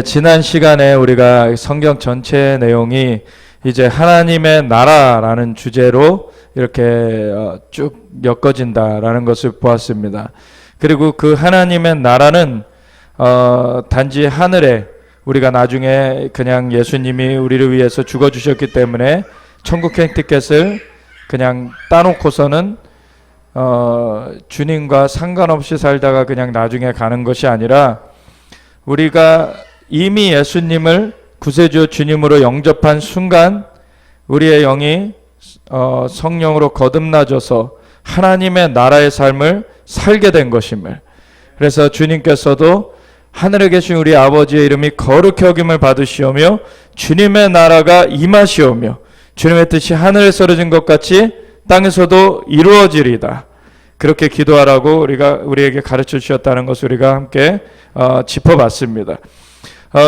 지난 시간에 우리가 성경 전체 내용이 이제 하나님의 나라라는 주제로 이렇게 쭉 엮어진다라는 것을 보았습니다. 그리고 그 하나님의 나라는 단지 하늘에 우리가 나중에 그냥 예수님이 우리를 위해서 죽어주셨기 때문에 천국행 티켓을 그냥 따놓고서는 주님과 상관없이 살다가 그냥 나중에 가는 것이 아니라 우리가 이미 예수님을 구세주 주님으로 영접한 순간 우리의 영이 성령으로 거듭나져서 하나님의 나라의 삶을 살게 된 것임을, 그래서 주님께서도 하늘에 계신 우리 아버지의 이름이 거룩히 여김을 받으시오며 주님의 나라가 임하시오며 주님의 뜻이 하늘에서 이루어진 것 같이 땅에서도 이루어지리다, 그렇게 기도하라고 우리에게 가르쳐 주셨다는 것을 우리가 함께 짚어봤습니다.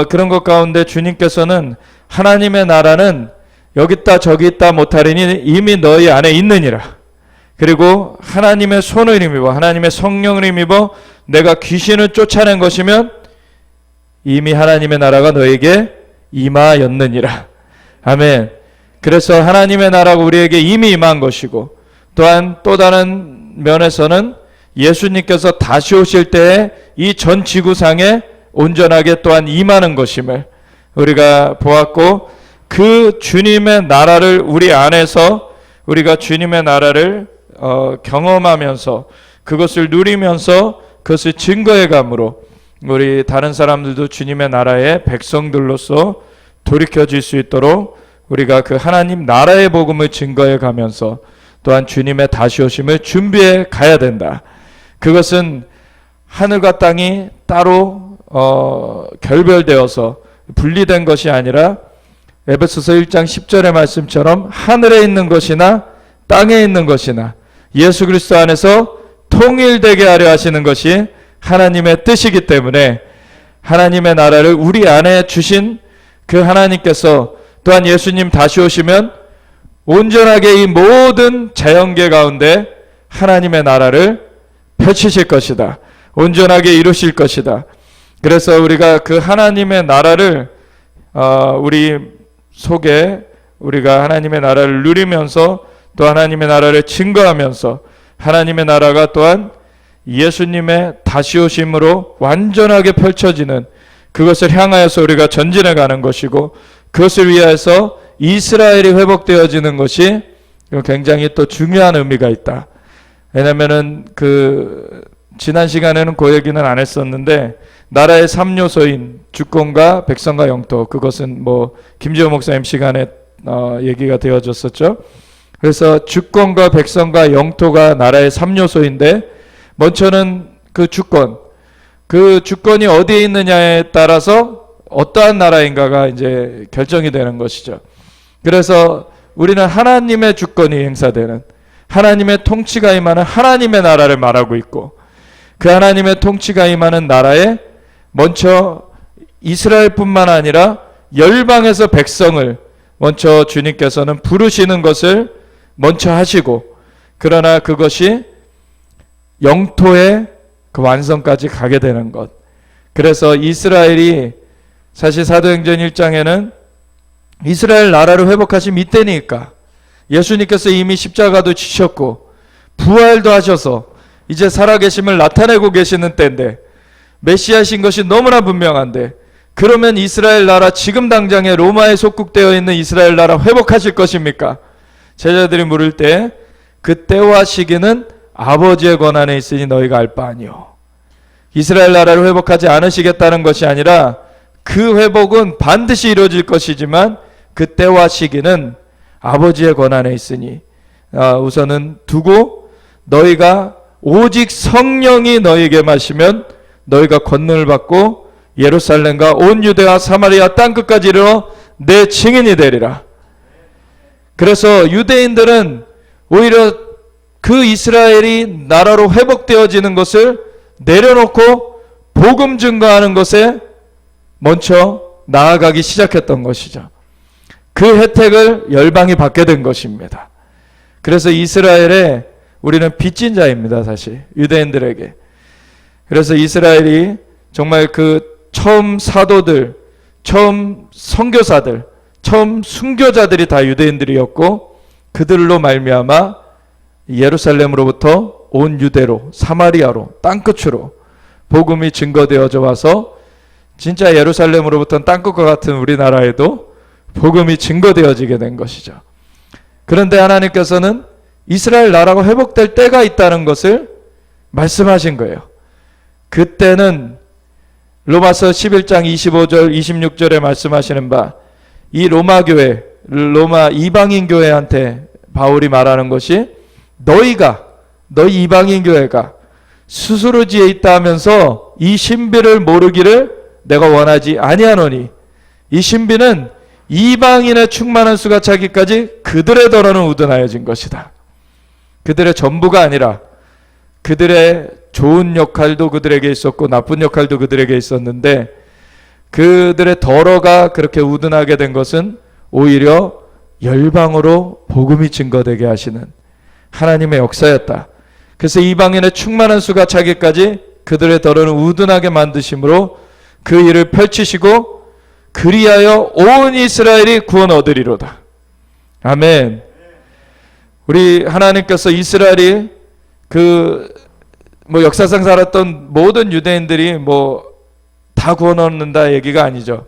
그런 것 가운데 주님께서는 하나님의 나라는 여기 있다 저기 있다 못하리니 이미 너희 안에 있느니라, 그리고 하나님의 손을 힘입어 하나님의 성령을 힘입어 내가 귀신을 쫓아낸 것이면 이미 하나님의 나라가 너에게 임하였느니라. 아멘. 그래서 하나님의 나라가 우리에게 이미 임한 것이고, 또한 또 다른 면에서는 예수님께서 다시 오실 때에 이 전 지구상에 온전하게 또한 임하는 것임을 우리가 보았고, 그 주님의 나라를 우리 안에서 우리가 주님의 나라를 경험하면서 그것을 누리면서 그것을 증거해 감으로 우리 다른 사람들도 주님의 나라의 백성들로서 돌이켜질 수 있도록 우리가 그 하나님 나라의 복음을 증거해 가면서 또한 주님의 다시 오심을 준비해 가야 된다. 그것은 하늘과 땅이 따로 결별되어서 분리된 것이 아니라 에베소서 1장 10절의 말씀처럼 하늘에 있는 것이나 땅에 있는 것이나 예수 그리스도 안에서 통일되게 하려 하시는 것이 하나님의 뜻이기 때문에 하나님의 나라를 우리 안에 주신 그 하나님께서 또한 예수님 다시 오시면 온전하게 이 모든 자연계 가운데 하나님의 나라를 펼치실 것이다. 온전하게 이루실 것이다. 그래서 우리가 그 하나님의 나라를 우리 속에 우리가 하나님의 나라를 누리면서 또 하나님의 나라를 증거하면서 하나님의 나라가 또한 예수님의 다시 오심으로 완전하게 펼쳐지는 그것을 향하여서 우리가 전진해 가는 것이고, 그것을 위해서 이스라엘이 회복되어지는 것이 굉장히 또 중요한 의미가 있다. 왜냐하면은 지난 시간에는 그 얘기는 안 했었는데, 나라의 3요소인 주권과 백성과 영토, 그것은 김지호 목사님 시간에 얘기가 되어졌었죠. 그래서 주권과 백성과 영토가 나라의 3요소인데, 먼저는 그 주권이 어디에 있느냐에 따라서 어떠한 나라인가가 이제 결정이 되는 것이죠. 그래서 우리는 하나님의 주권이 행사되는, 하나님의 통치가 임하는 하나님의 나라를 말하고 있고, 그 하나님의 통치가 임하는 나라에 먼저 이스라엘뿐만 아니라 열방에서 백성을 먼저 주님께서는 부르시는 것을 먼저 하시고, 그러나 그것이 영토의 그 완성까지 가게 되는 것. 그래서 이스라엘이 사실 사도행전 1장에는 이스라엘 나라를 회복하신 이때니까 예수님께서 이미 십자가도 지셨고 부활도 하셔서 이제 살아계심을 나타내고 계시는 때인데, 메시아신 것이 너무나 분명한데, 그러면 이스라엘 나라 지금 당장에 로마에 속국되어 있는 이스라엘 나라 회복하실 것입니까? 제자들이 물을 때 그 때와 시기는 아버지의 권한에 있으니 너희가 알 바 아니오. 이스라엘 나라를 회복하지 않으시겠다는 것이 아니라 그 회복은 반드시 이루어질 것이지만 그 때와 시기는 아버지의 권한에 있으니 우선은 두고, 너희가 오직 성령이 너희에게 마시면 너희가 권능을 받고 예루살렘과 온 유대와 사마리아 땅끝까지 이르러 내 증인이 되리라. 그래서 유대인들은 오히려 그 이스라엘이 나라로 회복되어지는 것을 내려놓고 복음 증거하는 것에 먼저 나아가기 시작했던 것이죠. 그 혜택을 열방이 받게 된 것입니다. 그래서 이스라엘에 우리는 빚진 자입니다. 사실 유대인들에게. 그래서 이스라엘이 정말 그 처음 사도들, 처음 선교사들, 처음 순교자들이 다 유대인들이었고 그들로 말미암아 예루살렘으로부터 온 유대로, 사마리아로, 땅끝으로 복음이 증거되어져 와서 진짜 예루살렘으로부터는 땅끝과 같은 우리나라에도 복음이 증거되어지게 된 것이죠. 그런데 하나님께서는 이스라엘 나라가 회복될 때가 있다는 것을 말씀하신 거예요. 그때는 로마서 11장 25절 26절에 말씀하시는 바, 이 로마 교회, 로마 이방인 교회한테 바울이 말하는 것이, 너희 이방인 교회가 스스로지에 있다 하면서 이 신비를 모르기를 내가 원하지 아니하노니, 이 신비는 이방인의 충만한 수가 차기까지 그들의 더러는 우둔하여진 것이다. 그들의 전부가 아니라 그들의 좋은 역할도 그들에게 있었고 나쁜 역할도 그들에게 있었는데, 그들의 덜어가 그렇게 우둔하게 된 것은 오히려 열방으로 복음이 증거되게 하시는 하나님의 역사였다. 그래서 이방인의 충만한 수가 차기까지 그들의 덜어는 우둔하게 만드심으로 그 일을 펼치시고 그리하여 온 이스라엘이 구원 얻으리로다. 아멘. 우리 하나님께서 이스라엘이 역사상 살았던 모든 유대인들이 다 구원 얻는다 얘기가 아니죠.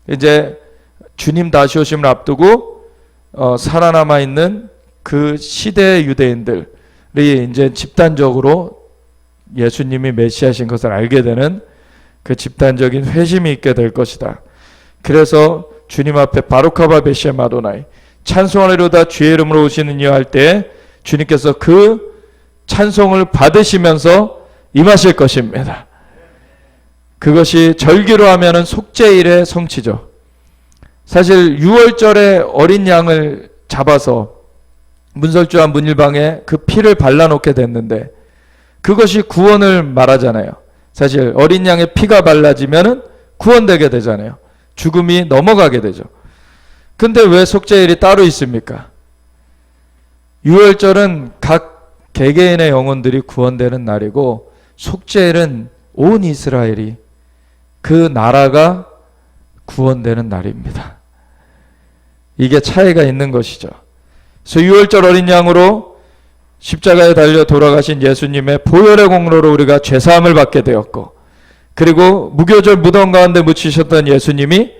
이제 주님 다시 오심을 앞두고 살아남아 있는 그 시대의 유대인들이 이제 집단적으로 예수님이 메시아신 것을 알게 되는 그 집단적인 회심이 있게 될 것이다. 그래서 주님 앞에 바루카바 베시엠 아도나이, 찬송하리로다 주의 이름으로 오시는 이여 할 때 주님께서 그 찬송을 받으시면서 임하실 것입니다. 그것이 절기로 하면은 속죄일의 성취죠. 사실 6월절에 어린 양을 잡아서 문설주와 문일방에 그 피를 발라놓게 됐는데 그것이 구원을 말하잖아요. 사실 어린 양의 피가 발라지면은 구원되게 되잖아요. 죽음이 넘어가게 되죠. 근데 왜 속죄일이 따로 있습니까? 6월절은 각 개개인의 영혼들이 구원되는 날이고, 속죄일은 온 이스라엘이, 그 나라가 구원되는 날입니다. 이게 차이가 있는 것이죠. 그래서 6월절 어린 양으로 십자가에 달려 돌아가신 예수님의 보혈의 공로로 우리가 죄사함을 받게 되었고, 그리고 무교절 무덤 가운데 묻히셨던 예수님이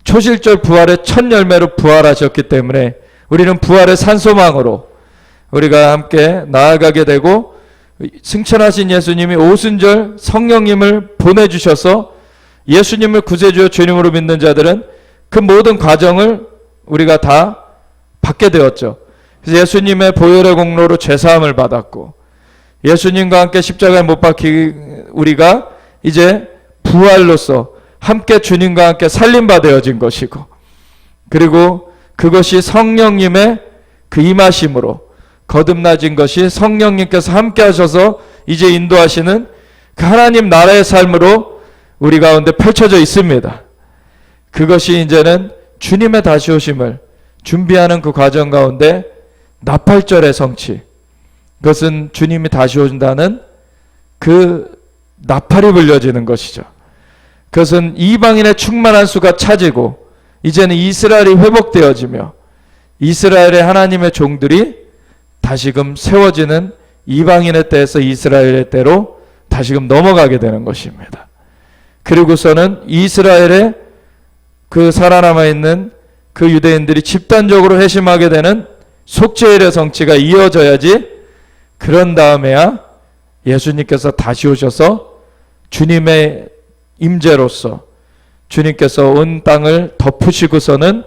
초실절 부활의 첫 열매로 부활하셨기 때문에 우리는 부활의 산소망으로 우리가 함께 나아가게 되고, 승천하신 예수님이 오순절 성령님을 보내주셔서 예수님을 구세주여 주님으로 믿는 자들은 그 모든 과정을 우리가 다 받게 되었죠. 그래서 예수님의 보혈의 공로로 죄사함을 받았고, 예수님과 함께 십자가에 못 박히 우리가 이제 부활로서 함께 주님과 함께 살림바 되어진 것이고, 그리고 그것이 성령님의 그 임하심으로 거듭나진 것이 성령님께서 함께 하셔서 이제 인도하시는 그 하나님 나라의 삶으로 우리 가운데 펼쳐져 있습니다. 그것이 이제는 주님의 다시 오심을 준비하는 그 과정 가운데 나팔절의 성취, 그것은 주님이 다시 오신다는 그 나팔이 불려지는 것이죠. 그것은 이방인의 충만한 수가 차지고 이제는 이스라엘이 회복되어지며 이스라엘의 하나님의 종들이 다시금 세워지는 이방인의 때에서 이스라엘의 때로 다시금 넘어가게 되는 것입니다. 그리고서는 이스라엘의 그 살아남아 있는 그 유대인들이 집단적으로 회심하게 되는 속죄일의 성취가 이어져야지, 그런 다음에야 예수님께서 다시 오셔서 주님의 임재로서 주님께서 온 땅을 덮으시고서는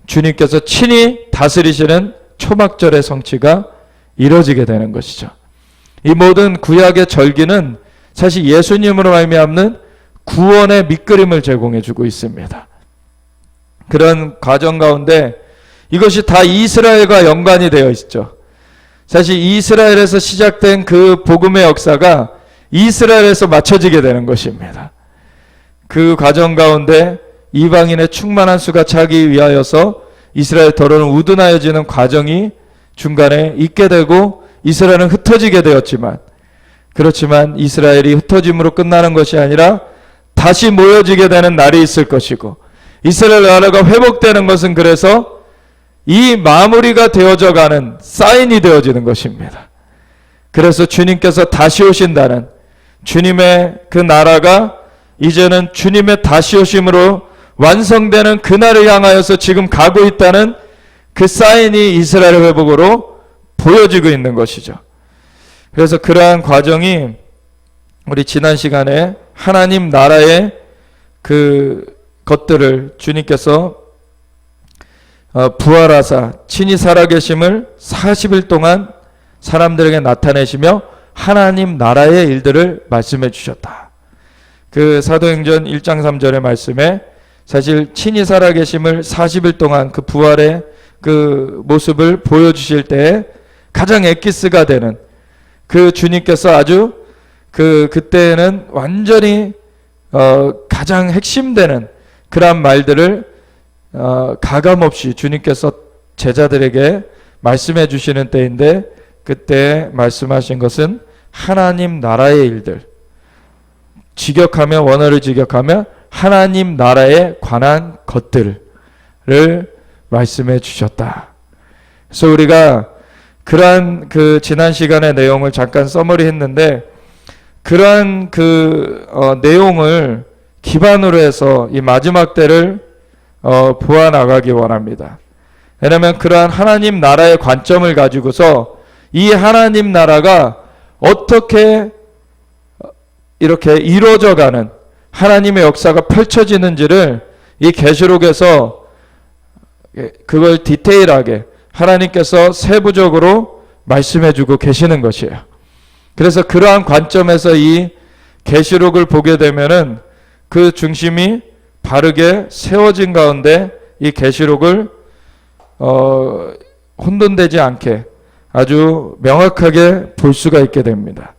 주님께서 친히 다스리시는 초막절의 성취가 이루어지게 되는 것이죠. 이 모든 구약의 절기는 사실 예수님으로 말미암는 구원의 밑그림을 제공해 주고 있습니다. 그런 과정 가운데 이것이 다 이스라엘과 연관이 되어 있죠. 사실 이스라엘에서 시작된 그 복음의 역사가 이스라엘에서 맞춰지게 되는 것입니다. 그 과정 가운데 이방인의 충만한 수가 차기 위하여서 이스라엘 더러는 우둔하여지는 과정이 중간에 있게 되고, 이스라엘은 흩어지게 되었지만, 그렇지만 이스라엘이 흩어짐으로 끝나는 것이 아니라 다시 모여지게 되는 날이 있을 것이고, 이스라엘 나라가 회복되는 것은 그래서 이 마무리가 되어져 가는 사인이 되어지는 것입니다. 그래서 주님께서 다시 오신다는, 주님의 그 나라가 이제는 주님의 다시 오심으로 완성되는 그날을 향하여서 지금 가고 있다는 그 사인이 이스라엘 회복으로 보여지고 있는 것이죠. 그래서 그러한 과정이 우리 지난 시간에 하나님 나라의 그 것들을 주님께서 부활하사 친히 살아계심을 40일 동안 사람들에게 나타내시며 하나님 나라의 일들을 말씀해 주셨다. 그 사도행전 1장 3절의 말씀에 사실 친히 살아계심을 40일 동안 그 부활의 그 모습을 보여주실 때에 가장 엑기스가 되는 그 주님께서 아주 그때에는 완전히 가장 핵심되는 그런 말들을 가감없이 주님께서 제자들에게 말씀해 주시는 때인데, 그때 말씀하신 것은 하나님 나라의 일들, 직역하며 원어를 직역하며 하나님 나라에 관한 것들을 말씀해 주셨다. 그래서 우리가 그러한 그 지난 시간의 내용을 잠깐 써머리 했는데, 그러한 내용을 기반으로 해서 이 마지막 때를 보아 나가기 원합니다. 왜냐하면 그러한 하나님 나라의 관점을 가지고서 이 하나님 나라가 어떻게 이렇게 이루어져가는 하나님의 역사가 펼쳐지는지를 이 계시록에서 그걸 디테일하게 하나님께서 세부적으로 말씀해주고 계시는 것이에요. 그래서 그러한 관점에서 이 계시록을 보게 되면은 그 중심이 바르게 세워진 가운데 이 계시록을 혼돈되지 않게 아주 명확하게 볼 수가 있게 됩니다.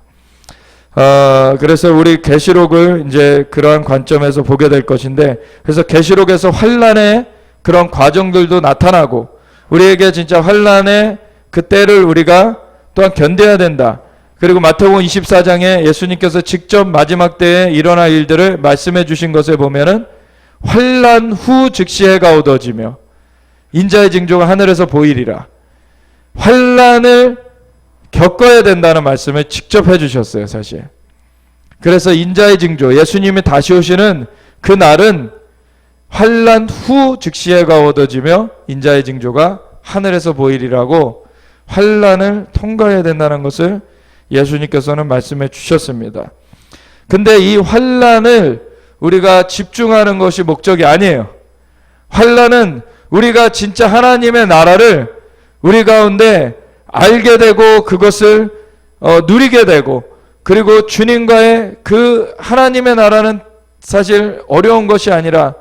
그래서 우리 계시록을 이제 그러한 관점에서 보게 될 것인데, 그래서 계시록에서 환란의 그런 과정들도 나타나고, 우리에게 진짜 환란의 그 때를 우리가 또한 견뎌야 된다. 그리고 마태복음 24장에 예수님께서 직접 마지막 때에 일어날 일들을 말씀해 주신 것에 보면은 환란 후 즉시 해가 어두워지며 인자의 징조가 하늘에서 보이리라. 환란을 겪어야 된다는 말씀을 직접 해주셨어요, 사실. 그래서 인자의 징조, 예수님이 다시 오시는 그 날은 환란 후 즉시 해가 어두워지며 인자의 징조가 하늘에서 보이리라고 환란을 통과해야 된다는 것을 예수님께서는 말씀해 주셨습니다. 근데 이 환란을 우리가 집중하는 것이 목적이 아니에요. 환란은 우리가 진짜 하나님의 나라를 우리 가운데 알게 되고 그것을 누리게 되고, 그리고 주님과의 그 하나님의 나라는 사실 어려운 것이 아니라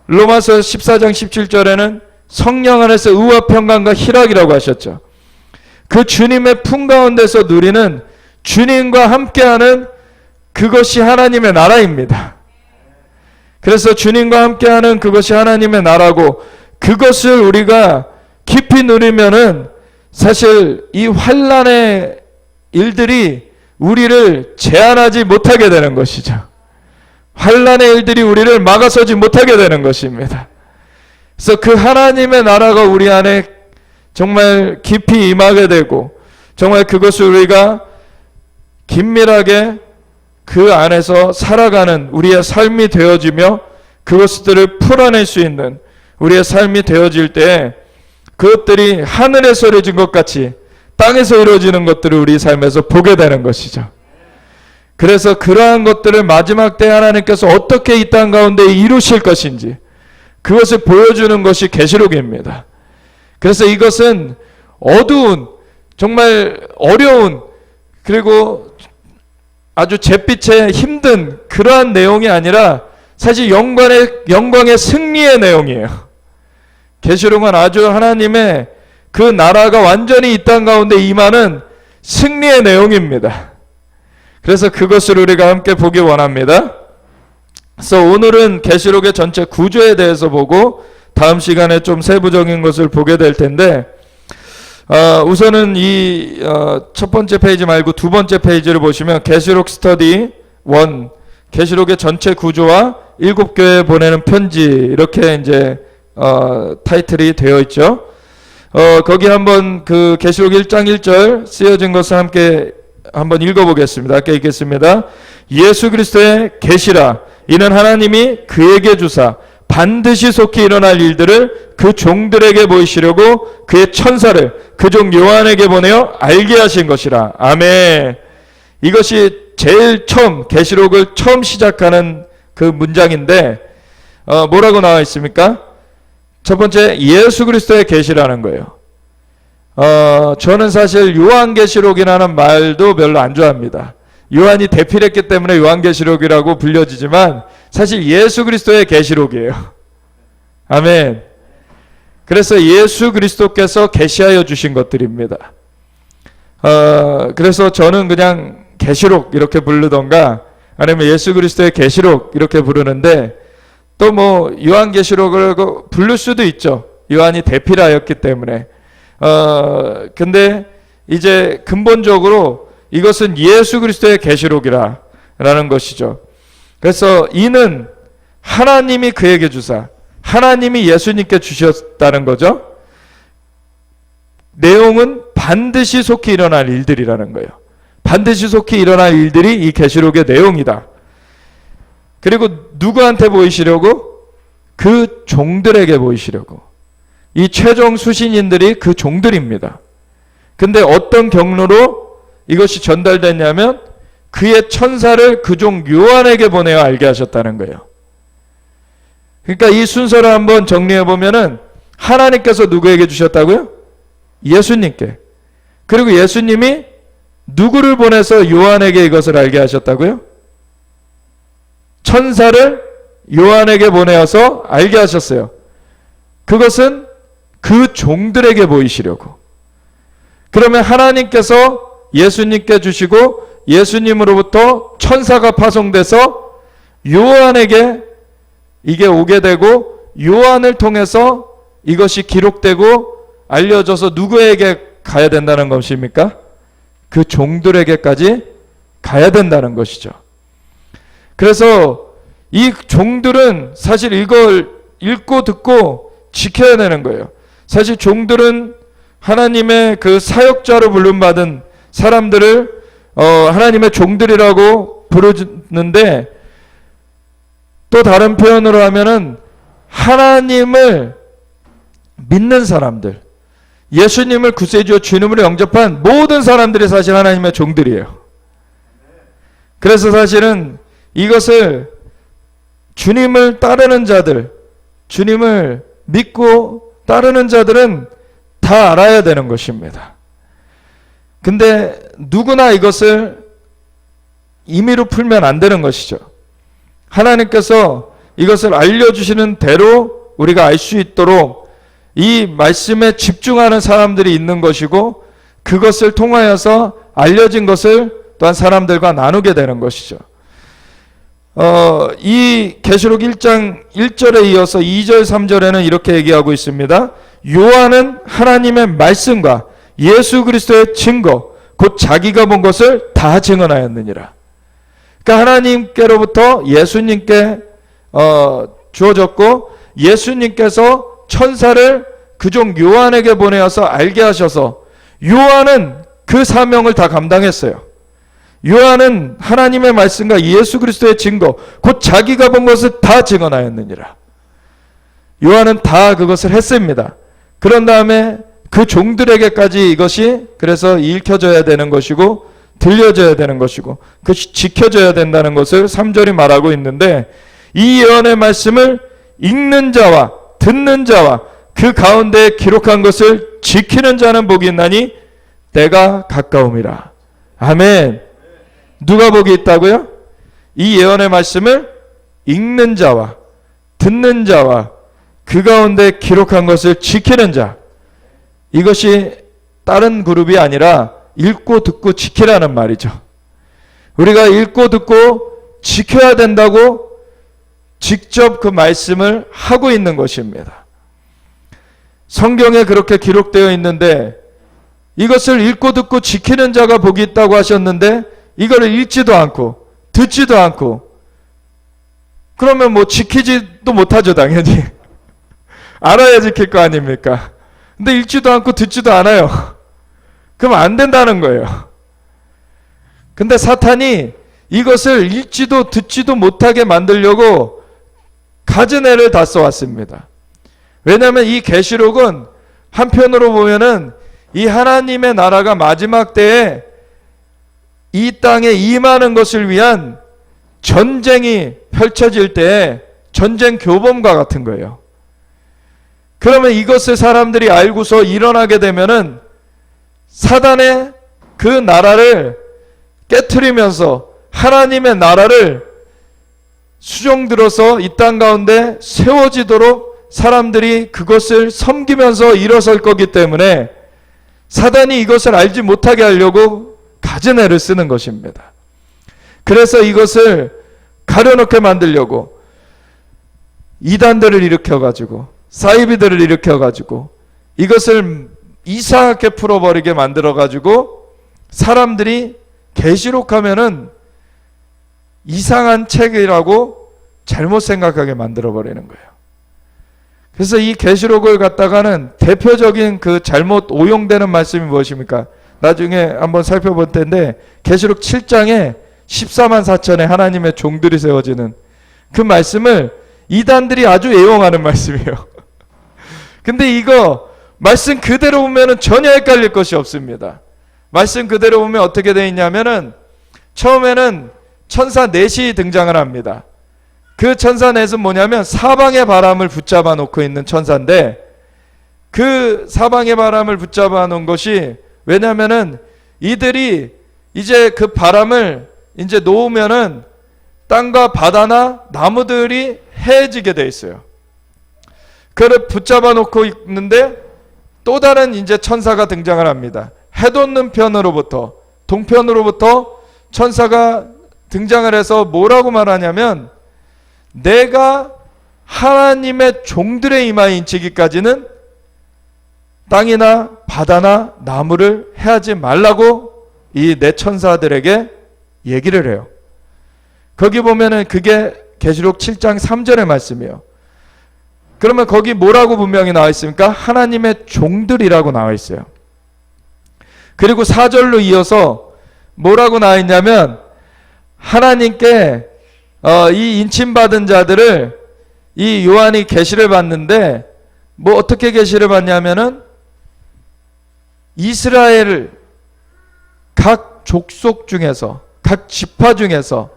로마서 14장 17절에는 성령 안에서 의와 평강과 희락이라고 하셨죠. 그 주님의 품 가운데서 누리는 주님과 함께하는 그것이 하나님의 나라입니다. 그래서 주님과 함께하는 그것이 하나님의 나라고, 그것을 우리가 깊이 누리면은 사실 이 환란의 일들이 우리를 제한하지 못하게 되는 것이죠. 환란의 일들이 우리를 막아서지 못하게 되는 것입니다. 그래서 그 하나님의 나라가 우리 안에 정말 깊이 임하게 되고, 정말 그것을 우리가 긴밀하게 그 안에서 살아가는 우리의 삶이 되어지며 그것들을 풀어낼 수 있는 우리의 삶이 되어질 때, 그것들이 하늘에서 이루어진 것 같이 땅에서 이루어지는 것들을 우리 삶에서 보게 되는 것이죠. 그래서 그러한 것들을 마지막 때 하나님께서 어떻게 이 땅 가운데 이루실 것인지 그것을 보여주는 것이 계시록입니다. 그래서 이것은 어두운, 정말 어려운, 그리고 아주 잿빛에 힘든 그러한 내용이 아니라 사실 영광의 승리의 내용이에요. 계시록은 아주 하나님의 그 나라가 완전히 이 땅 가운데 임하는 승리의 내용입니다. 그래서 그것을 우리가 함께 보기 원합니다. 그래서 오늘은 계시록의 전체 구조에 대해서 보고 다음 시간에 좀 세부적인 것을 보게 될 텐데, 우선은 이 첫 번째 페이지 말고 두 번째 페이지를 보시면 계시록 스터디 1, 계시록의 전체 구조와 7교회에 보내는 편지, 이렇게 이제 타이틀이 되어 있죠. 거기 한번 그 계시록 1장 1절 쓰여진 것을 함께 한번 읽어보겠습니다. 함께 읽겠습니다. 예수 그리스도의 계시라. 이는 하나님이 그에게 주사 반드시 속히 일어날 일들을 그 종들에게 보이시려고 그의 천사를 그 종 요한에게 보내어 알게 하신 것이라. 아멘. 이것이 제일 처음, 계시록을 처음 시작하는 그 문장인데 뭐라고 나와 있습니까? 첫 번째, 예수 그리스도의 계시라는 거예요. 저는 사실 요한계시록이라는 말도 별로 안 좋아합니다. 요한이 대필했기 때문에 요한계시록이라고 불려지지만 사실 예수 그리스도의 계시록이에요. 아멘. 그래서 예수 그리스도께서 계시하여 주신 것들입니다. 그래서 저는 그냥 계시록 이렇게 부르던가 아니면 예수 그리스도의 계시록 이렇게 부르는데, 또 뭐 요한계시록을 부를 수도 있죠. 요한이 대필하였기 때문에. 근데 이제 근본적으로 이것은 예수 그리스도의 계시록이라는 것이죠. 그래서 이는 하나님이 그에게 주사, 하나님이 예수님께 주셨다는 거죠. 내용은 반드시 속히 일어날 일들이라는 거예요. 반드시 속히 일어날 일들이 이 계시록의 내용이다. 그리고 누구한테 보이시려고? 그 종들에게 보이시려고. 이 최종 수신인들이 그 종들입니다. 근데 어떤 경로로 이것이 전달됐냐면 그의 천사를 그 종 요한에게 보내어 알게 하셨다는 거예요. 그러니까 이 순서를 한번 정리해 보면은 하나님께서 누구에게 주셨다고요? 예수님께. 그리고 예수님이 누구를 보내서 요한에게 이것을 알게 하셨다고요? 천사를 요한에게 보내어서 알게 하셨어요. 그것은 그 종들에게 보이시려고. 그러면 하나님께서 예수님께 주시고 예수님으로부터 천사가 파송돼서 요한에게 이게 오게 되고 요한을 통해서 이것이 기록되고 알려져서 누구에게 가야 된다는 것입니까? 그 종들에게까지 가야 된다는 것이죠. 그래서 이 종들은 사실 이걸 읽고 듣고 지켜야 되는 거예요. 사실 종들은 하나님의 그 사역자로 부름받은 사람들을 하나님의 종들이라고 부르는데, 또 다른 표현으로 하면은 하나님을 믿는 사람들, 예수님을 구세주와 주님으로 영접한 모든 사람들이 사실 하나님의 종들이에요. 그래서 사실은 이것을 주님을 따르는 자들, 주님을 믿고 따르는 자들은 다 알아야 되는 것입니다. 근데 누구나 이것을 임의로 풀면 안 되는 것이죠. 하나님께서 이것을 알려주시는 대로 우리가 알 수 있도록 이 말씀에 집중하는 사람들이 있는 것이고, 그것을 통하여서 알려진 것을 또한 사람들과 나누게 되는 것이죠. 이 계시록 1장 1절에 이어서 2절 3절에는 이렇게 얘기하고 있습니다. 요한은 하나님의 말씀과 예수 그리스도의 증거 곧 자기가 본 것을 다 증언하였느니라. 그러니까 하나님께로부터 예수님께 주어졌고, 예수님께서 천사를 그 종 요한에게 보내어서 알게 하셔서 요한은 그 사명을 다 감당했어요. 요한은 하나님의 말씀과 예수 그리스도의 증거 곧 자기가 본 것을 다 증언하였느니라. 요한은 다 그것을 했습니다. 그런 다음에 그 종들에게까지 이것이 그래서 읽혀져야 되는 것이고 들려져야 되는 것이고 그것이 지켜져야 된다는 것을 3절이 말하고 있는데, 이 예언의 말씀을 읽는 자와 듣는 자와 그 가운데 기록한 것을 지키는 자는 복이 있나니 때가 가까움이라. 아멘. 누가 복이 있다고요? 이 예언의 말씀을 읽는 자와 듣는 자와 그 가운데 기록한 것을 지키는 자. 이것이 다른 그룹이 아니라 읽고 듣고 지키라는 말이죠. 우리가 읽고 듣고 지켜야 된다고 직접 그 말씀을 하고 있는 것입니다. 성경에 그렇게 기록되어 있는데 이것을 읽고 듣고 지키는 자가 복이 있다고 하셨는데 이거를 읽지도 않고 듣지도 않고 그러면 뭐 지키지도 못하죠, 당연히. 알아야 지킬 거 아닙니까? 근데 읽지도 않고 듣지도 않아요. 그럼 안 된다는 거예요. 근데 사탄이 이것을 읽지도 듣지도 못하게 만들려고 갖은 애를 다 써왔습니다. 왜냐하면 이 계시록은 한편으로 보면은 이 하나님의 나라가 마지막 때에 이 땅에 임하는 것을 위한 전쟁이 펼쳐질 때에 전쟁 교범과 같은 거예요. 그러면 이것을 사람들이 알고서 일어나게 되면은 사단의 그 나라를 깨트리면서 하나님의 나라를 수종들어서 이 땅 가운데 세워지도록 사람들이 그것을 섬기면서 일어설 거기 때문에 사단이 이것을 알지 못하게 하려고 갖은 애를 쓰는 것입니다. 그래서 이것을 가려놓게 만들려고 이단들을 일으켜가지고 사이비들을 일으켜가지고 이것을 이상하게 풀어버리게 만들어가지고 사람들이 계시록하면은 이상한 책이라고 잘못 생각하게 만들어버리는 거예요. 그래서 이 계시록을 갖다가는 대표적인 그 잘못 오용되는 말씀이 무엇입니까? 나중에 한번 살펴볼 텐데 계시록 7장에 14만 4천의 하나님의 종들이 세워지는 그 말씀을 이단들이 아주 애용하는 말씀이에요. 근데 이거 말씀 그대로 보면은 전혀 헷갈릴 것이 없습니다. 말씀 그대로 보면 어떻게 되어 있냐면은 처음에는 천사 넷이 등장을 합니다. 그 천사 넷은 뭐냐면 사방의 바람을 붙잡아 놓고 있는 천사인데 그 사방의 바람을 붙잡아 놓은 것이 왜냐면은 이들이 이제 그 바람을 이제 놓으면은 땅과 바다나 나무들이 해지게 돼 있어요. 그를 붙잡아 놓고 있는데 또 다른 이제 천사가 등장을 합니다. 해돋는 편으로부터 동편으로부터 천사가 등장을 해서 뭐라고 말하냐면 내가 하나님의 종들의 이마에 인치기까지는 땅이나 바다나 나무를 해하지 말라고 이 네 천사들에게 얘기를 해요. 거기 보면은 그게 계시록 7장 3절의 말씀이에요. 그러면 거기 뭐라고 분명히 나와 있습니까? 하나님의 종들이라고 나와 있어요. 그리고 4절로 이어서 뭐라고 나와 있냐면 하나님께 이 인침받은 자들을 이 요한이 계시를 받는데 뭐 어떻게 계시를 받냐면은 이스라엘 각 족속 중에서 각 지파 중에서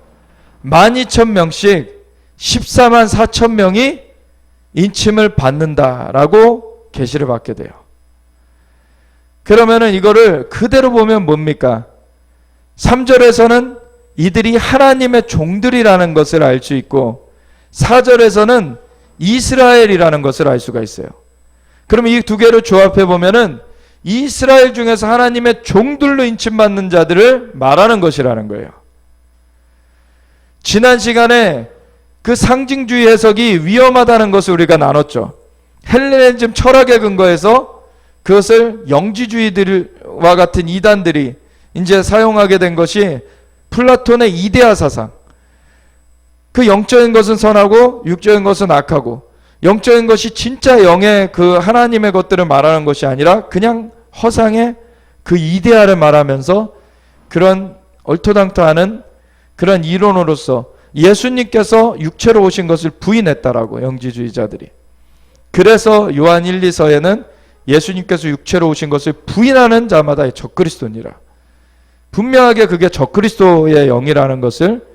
12,000명씩 14만 4천 명이 인침을 받는다라고 계시를 받게 돼요. 그러면은 이거를 그대로 보면 뭡니까? 3절에서는 이들이 하나님의 종들이라는 것을 알 수 있고 4절에서는 이스라엘이라는 것을 알 수가 있어요. 그럼 이 두 개를 조합해 보면은 이스라엘 중에서 하나님의 종들로 인침받는 자들을 말하는 것이라는 거예요. 지난 시간에 그 상징주의 해석이 위험하다는 것을 우리가 나눴죠. 헬레니즘 철학의 근거에서 그것을 영지주의들과 같은 이단들이 이제 사용하게 된 것이 플라톤의 이데아 사상. 그 영적인 것은 선하고 육적인 것은 악하고 영적인 것이 진짜 영의 그 하나님의 것들을 말하는 것이 아니라 그냥 허상의 그 이데아를 말하면서 그런 얼토당토하는 그런 이론으로서 예수님께서 육체로 오신 것을 부인했다라고 영지주의자들이. 그래서 요한 1, 2서에는 예수님께서 육체로 오신 것을 부인하는 자마다 적그리스도니라. 분명하게 그게 적그리스도의 영이라는 것을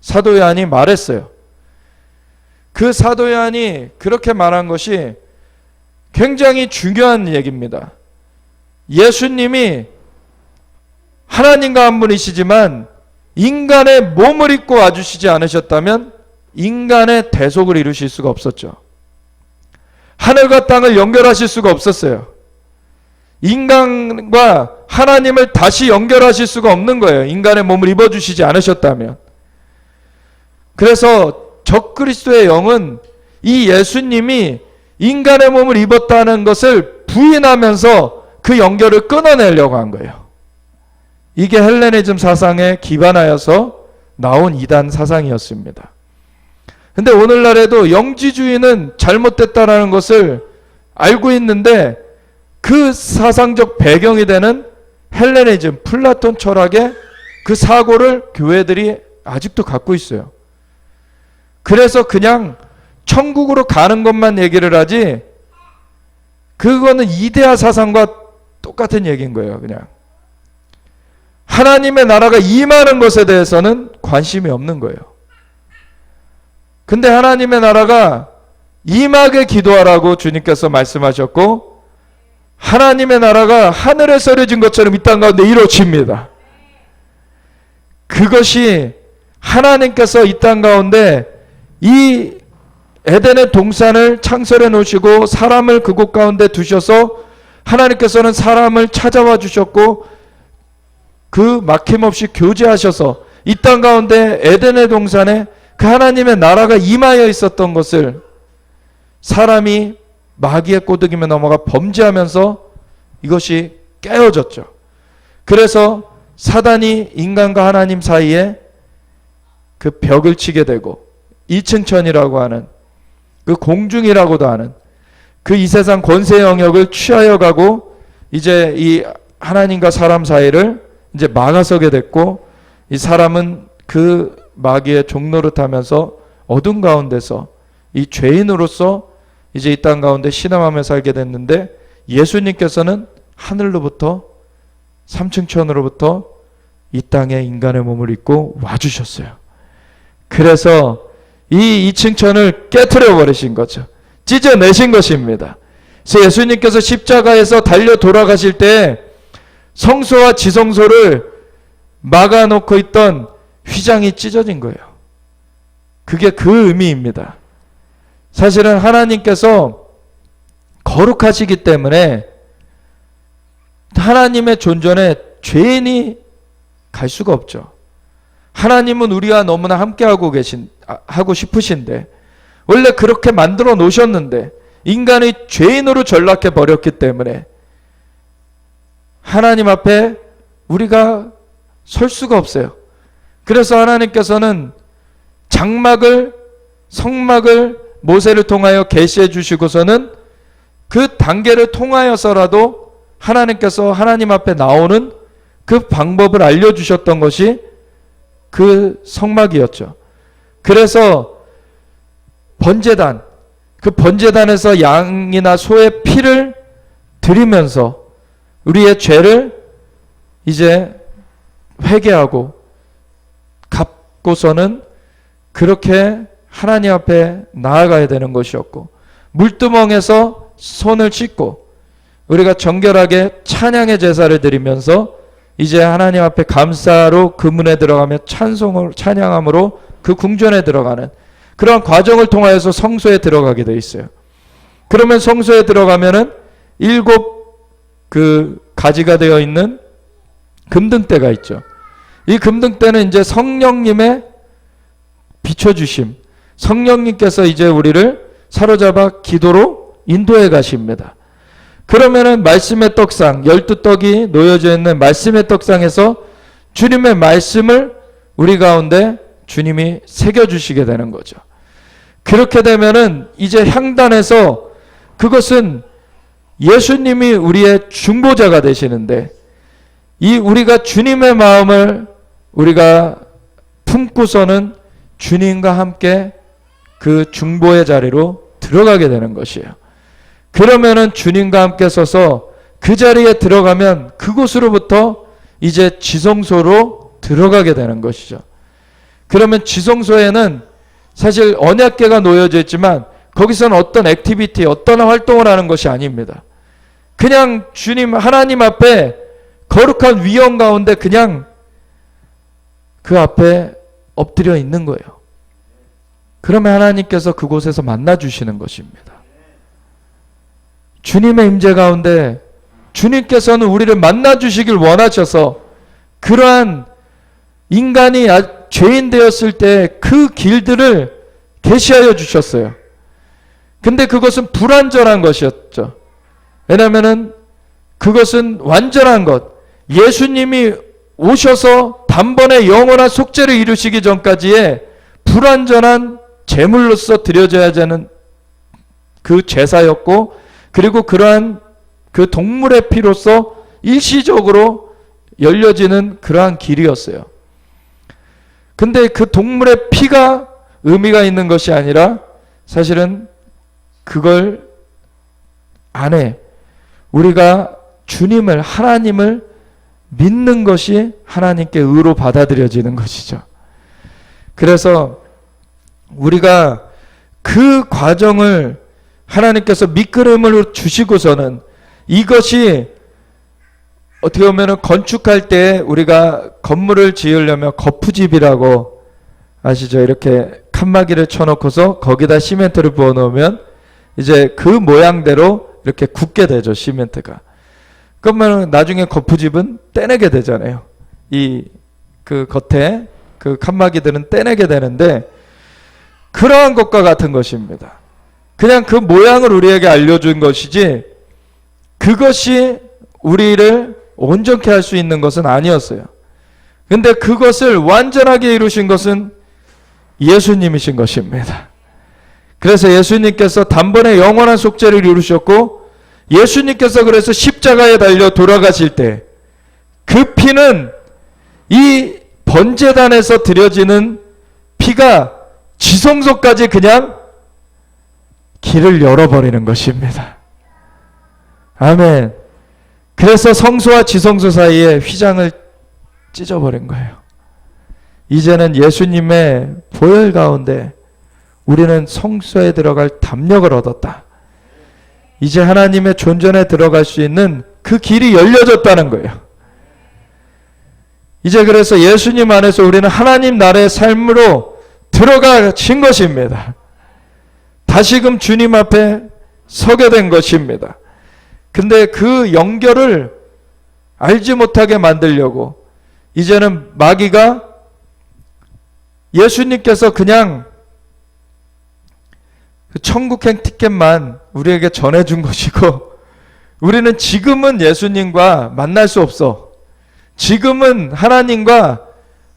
사도 요한이 말했어요. 그 사도 요한이 그렇게 말한 것이 굉장히 중요한 얘기입니다. 예수님이 하나님과 한 분이시지만 인간의 몸을 입고 와주시지 않으셨다면 인간의 대속을 이루실 수가 없었죠. 하늘과 땅을 연결하실 수가 없었어요. 인간과 하나님을 다시 연결하실 수가 없는 거예요. 인간의 몸을 입어주시지 않으셨다면. 그래서 적그리스도의 영은 이 예수님이 인간의 몸을 입었다는 것을 부인하면서 그 연결을 끊어내려고 한 거예요. 이게 헬레니즘 사상에 기반하여서 나온 이단 사상이었습니다. 근데 오늘날에도 영지주의는 잘못됐다라는 것을 알고 있는데 그 사상적 배경이 되는 헬레니즘, 플라톤 철학의 그 사고를 교회들이 아직도 갖고 있어요. 그래서 그냥 천국으로 가는 것만 얘기를 하지, 그거는 이데아 사상과 똑같은 얘기인 거예요. 그냥 하나님의 나라가 임하는 것에 대해서는 관심이 없는 거예요. 근데 하나님의 나라가 임하게 기도하라고 주님께서 말씀하셨고, 하나님의 나라가 하늘에 썰어진 것처럼 이 땅 가운데 이루어집니다. 그것이 하나님께서 이 땅 가운데 이 에덴의 동산을 창설해 놓으시고 사람을 그곳 가운데 두셔서 하나님께서는 사람을 찾아와 주셨고 그 막힘없이 교제하셔서 이 땅 가운데 에덴의 동산에 그 하나님의 나라가 임하여 있었던 것을 사람이 마귀의 꼬드김에 넘어가 범죄하면서 이것이 깨어졌죠. 그래서 사단이 인간과 하나님 사이에 그 벽을 치게 되고 이층천이라고 하는 그 공중이라고도 하는 그 이 세상 권세 영역을 취하여 가고 이제 이 하나님과 사람 사이를 이제 막아서게 됐고, 이 사람은 그 마귀의 종노릇하면서 어둠 가운데서 이 죄인으로서 이제 이 땅 가운데 신음하며 살게 됐는데, 예수님께서는 하늘로부터 삼층천으로부터 이 땅에 인간의 몸을 입고 와주셨어요. 그래서 이 이층천을 깨트려 버리신 거죠. 찢어내신 것입니다. 그래서 예수님께서 십자가에서 달려 돌아가실 때 성소와 지성소를 막아놓고 있던 휘장이 찢어진 거예요. 그게 그 의미입니다. 사실은 하나님께서 거룩하시기 때문에 하나님의 존전에 죄인이 갈 수가 없죠. 하나님은 우리와 너무나 함께하고 하고 싶으신데, 원래 그렇게 만들어 놓으셨는데 인간이 죄인으로 전락해 버렸기 때문에 하나님 앞에 우리가 설 수가 없어요. 그래서 하나님께서는 장막을, 성막을 모세를 통하여 계시해 주시고서는 그 단계를 통하여서라도 하나님께서 하나님 앞에 나오는 그 방법을 알려주셨던 것이 그 성막이었죠. 그래서 번제단, 그 번제단에서 양이나 소의 피를 드리면서 우리의 죄를 이제 회개하고 갚고서는 그렇게 하나님 앞에 나아가야 되는 것이었고, 물두멍에서 손을 씻고 우리가 정결하게 찬양의 제사를 드리면서 이제 하나님 앞에 감사로 그 문에 들어가며 찬양함으로 그 궁전에 들어가는 그런 과정을 통하여서 성소에 들어가게 돼 있어요. 그러면 성소에 들어가면은 7 그 가지가 되어 있는 금등대가 있죠. 이 금등대는 이제 성령님의 비춰주심, 성령님께서 이제 우리를 사로잡아 기도로 인도해 가십니다. 그러면은 말씀의 떡상, 12떡이 놓여져 있는 말씀의 떡상에서 주님의 말씀을 우리 가운데 주님이 새겨주시게 되는 거죠. 그렇게 되면은 이제 향단에서 그것은 예수님이 우리의 중보자가 되시는데, 이 우리가 주님의 마음을 우리가 품고서는 주님과 함께 그 중보의 자리로 들어가게 되는 것이에요. 그러면은 주님과 함께 서서 그 자리에 들어가면 그곳으로부터 이제 지성소로 들어가게 되는 것이죠. 그러면 지성소에는 사실 언약궤가 놓여져 있지만 거기서는 어떤 액티비티, 어떤 활동을 하는 것이 아닙니다. 그냥 주님 하나님 앞에 거룩한 위엄 가운데 그냥 그 앞에 엎드려 있는 거예요. 그러면 하나님께서 그곳에서 만나 주시는 것입니다. 주님의 임재 가운데 주님께서는 우리를 만나 주시길 원하셔서 그러한 인간이 죄인 되었을 때 그 길들을 계시하여 주셨어요. 근데 그것은 불완전한 것이었죠. 왜냐하면은 그것은 완전한 것, 예수님이 오셔서 단번에 영원한 속죄를 이루시기 전까지의 불완전한 제물로서 드려져야 하는 그 제사였고, 그리고 그러한 그 동물의 피로서 일시적으로 열려지는 그러한 길이었어요. 근데 그 동물의 피가 의미가 있는 것이 아니라 사실은 그걸 안에 우리가 주님을, 하나님을 믿는 것이 하나님께 의로 받아들여지는 것이죠. 그래서 우리가 그 과정을 하나님께서 밑그림으로 주시고서는 이것이 어떻게 보면 건축할 때 우리가 건물을 지으려면 거푸집이라고 아시죠? 이렇게 칸막이를 쳐놓고서 거기다 시멘트를 부어 놓으면 이제 그 모양대로 이렇게 굳게 되죠, 시멘트가. 그러면 나중에 거푸집은 떼내게 되잖아요. 그 겉에 그 칸막이들은 떼내게 되는데, 그러한 것과 같은 것입니다. 그냥 그 모양을 우리에게 알려준 것이지 그것이 우리를 온전케 할 수 있는 것은 아니었어요. 근데 그것을 완전하게 이루신 것은 예수님이신 것입니다. 그래서 예수님께서 단번에 영원한 속죄를 이루셨고, 예수님께서 그래서 십자가에 달려 돌아가실 때 그 피는 이 번제단에서 드려지는 피가 지성소까지 그냥 길을 열어버리는 것입니다. 아멘. 그래서 성소와 지성소 사이에 휘장을 찢어버린 거예요. 이제는 예수님의 보혈 가운데 우리는 성소에 들어갈 담력을 얻었다. 이제 하나님의 존전에 들어갈 수 있는 그 길이 열려졌다는 거예요. 이제 그래서 예수님 안에서 우리는 하나님 나라의 삶으로 들어가신 것입니다. 다시금 주님 앞에 서게 된 것입니다. 근데 그 연결을 알지 못하게 만들려고 이제는 마귀가 예수님께서 그냥 그 천국행 티켓만 우리에게 전해준 것이고, 우리는 지금은 예수님과 만날 수 없어. 지금은 하나님과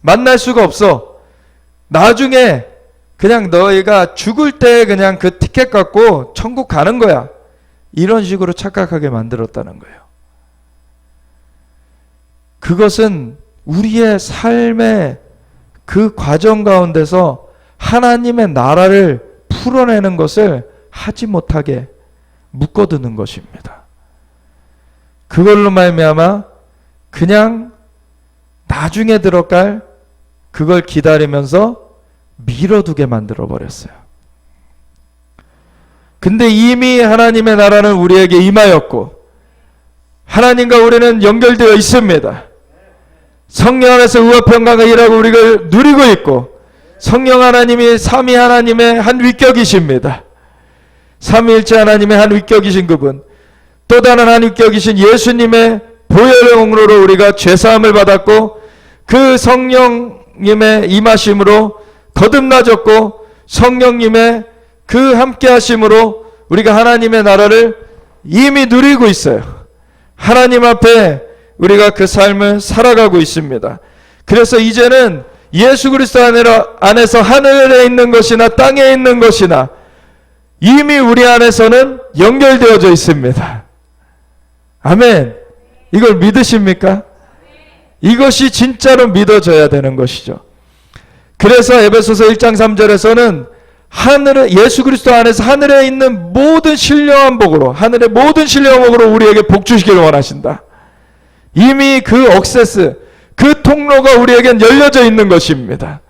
만날 수가 없어. 나중에 그냥 너희가 죽을 때 그냥 그 티켓 갖고 천국 가는 거야. 이런 식으로 착각하게 만들었다는 거예요. 그것은 우리의 삶의 그 과정 가운데서 하나님의 나라를 풀어내는 것을 하지 못하게 묶어두는 것입니다. 그걸로 말미암아 그냥 나중에 들어갈 그걸 기다리면서 미뤄두게 만들어버렸어요. 근데 이미 하나님의 나라는 우리에게 임하였고 하나님과 우리는 연결되어 있습니다. 성령 안에서 의와 평강과 일하고 우리가 누리고 있고, 성령 하나님이 삼위 하나님의 한 위격이십니다. 삼위일체 하나님의 한 위격이신 그분, 또 다른 한 위격이신 예수님의 보혈의 공로로 우리가 죄사함을 받았고, 그 성령님의 임하심으로 거듭나졌고, 성령님의 그 함께 하심으로 우리가 하나님의 나라를 이미 누리고 있어요. 하나님 앞에 우리가 그 삶을 살아가고 있습니다. 그래서 이제는 예수 그리스도 안에서 하늘에 있는 것이나 땅에 있는 것이나 이미 우리 안에서는 연결되어져 있습니다. 아멘. 이걸 믿으십니까? 이것이 진짜로 믿어져야 되는 것이죠. 그래서 에베소서 1장 3절에서는 하늘에, 예수 그리스도 안에서 하늘에 있는 모든 신령한 복으로, 하늘의 모든 신령한 복으로 우리에게 복 주시기를 원하신다. 이미 그 억세스, 그 통로가 우리에겐 열려져 있는 것입니다.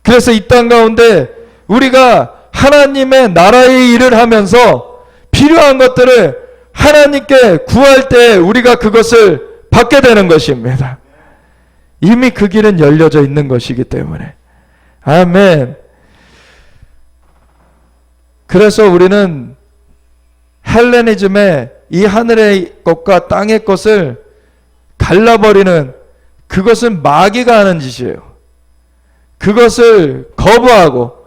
그래서 이 땅 가운데 우리가 하나님의 나라의 일을 하면서 필요한 것들을 하나님께 구할 때 우리가 그것을 받게 되는 것입니다. 이미 그 길은 열려져 있는 것이기 때문에. 아멘. 그래서 우리는 헬레니즘의 이 하늘의 것과 땅의 것을 갈라버리는, 그것은 마귀가 하는 짓이에요. 그것을 거부하고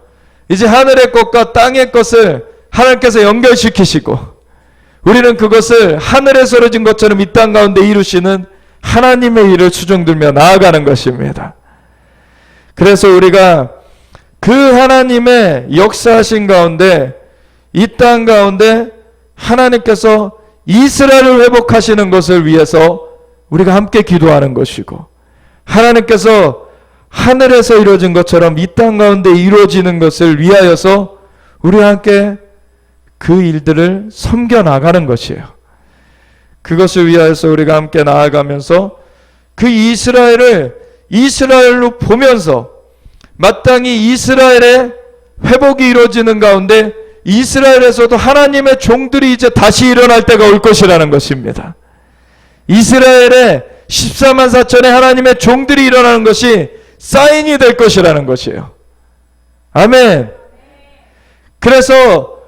이제 하늘의 것과 땅의 것을 하나님께서 연결시키시고, 우리는 그것을 하늘에서 이루어진 것처럼 이 땅 가운데 이루시는 하나님의 일을 추종들며 나아가는 것입니다. 그래서 우리가 그 하나님의 역사하신 가운데 이 땅 가운데 하나님께서 이스라엘을 회복하시는 것을 위해서 우리가 함께 기도하는 것이고, 하나님께서 하늘에서 이루어진 것처럼 이 땅 가운데 이루어지는 것을 위하여서 우리와 함께 그 일들을 섬겨 나가는 것이에요. 그것을 위하여서 우리가 함께 나아가면서 그 이스라엘을 이스라엘로 보면서 마땅히 이스라엘의 회복이 이루어지는 가운데 이스라엘에서도 하나님의 종들이 이제 다시 일어날 때가 올 것이라는 것입니다. 이스라엘의 14만 4천의 하나님의 종들이 일어나는 것이 사인이 될 것이라는 것이에요. 아멘. 그래서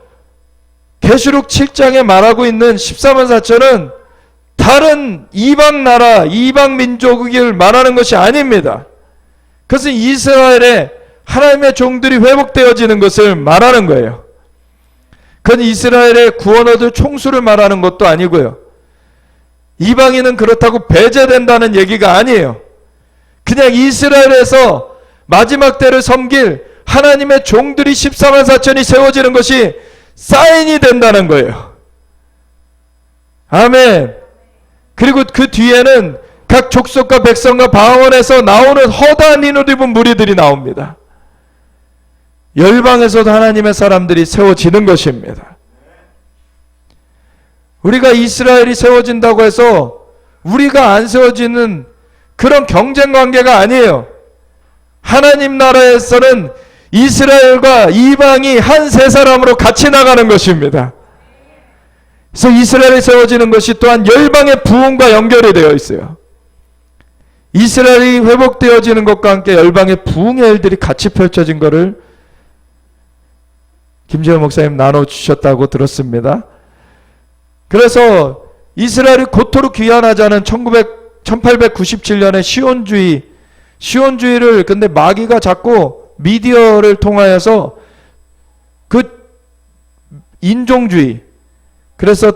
계시록 7장에 말하고 있는 14만 4천은 다른 이방 나라, 이방 민족을 말하는 것이 아닙니다. 그것은 이스라엘의 하나님의 종들이 회복되어지는 것을 말하는 거예요. 그건 이스라엘의 구원 얻을 총수를 말하는 것도 아니고요. 이방인은 그렇다고 배제된다는 얘기가 아니에요. 그냥 이스라엘에서 마지막 때를 섬길 하나님의 종들이 14만 4천이 세워지는 것이 사인이 된다는 거예요. 아멘. 그리고 그 뒤에는 각 족속과 백성과 방언에서 나오는 허다한 인을 입은 무리들이 나옵니다. 열방에서도 하나님의 사람들이 세워지는 것입니다. 우리가 이스라엘이 세워진다고 해서 우리가 안 세워지는 그런 경쟁 관계가 아니에요. 하나님 나라에서는 이스라엘과 이방이 한 세 사람으로 같이 나가는 것입니다. 그래서 이스라엘이 세워지는 것이 또한 열방의 부흥과 연결이 되어 있어요. 이스라엘이 회복되어지는 것과 함께 열방의 부흥의 일들이 같이 펼쳐진 것을 김재현 목사님 나눠주셨다고 들었습니다. 그래서 이스라엘이 고토로 귀환하자는 1897년에 시온주의를 근데 마귀가 자꾸 미디어를 통하여서 그 인종주의, 그래서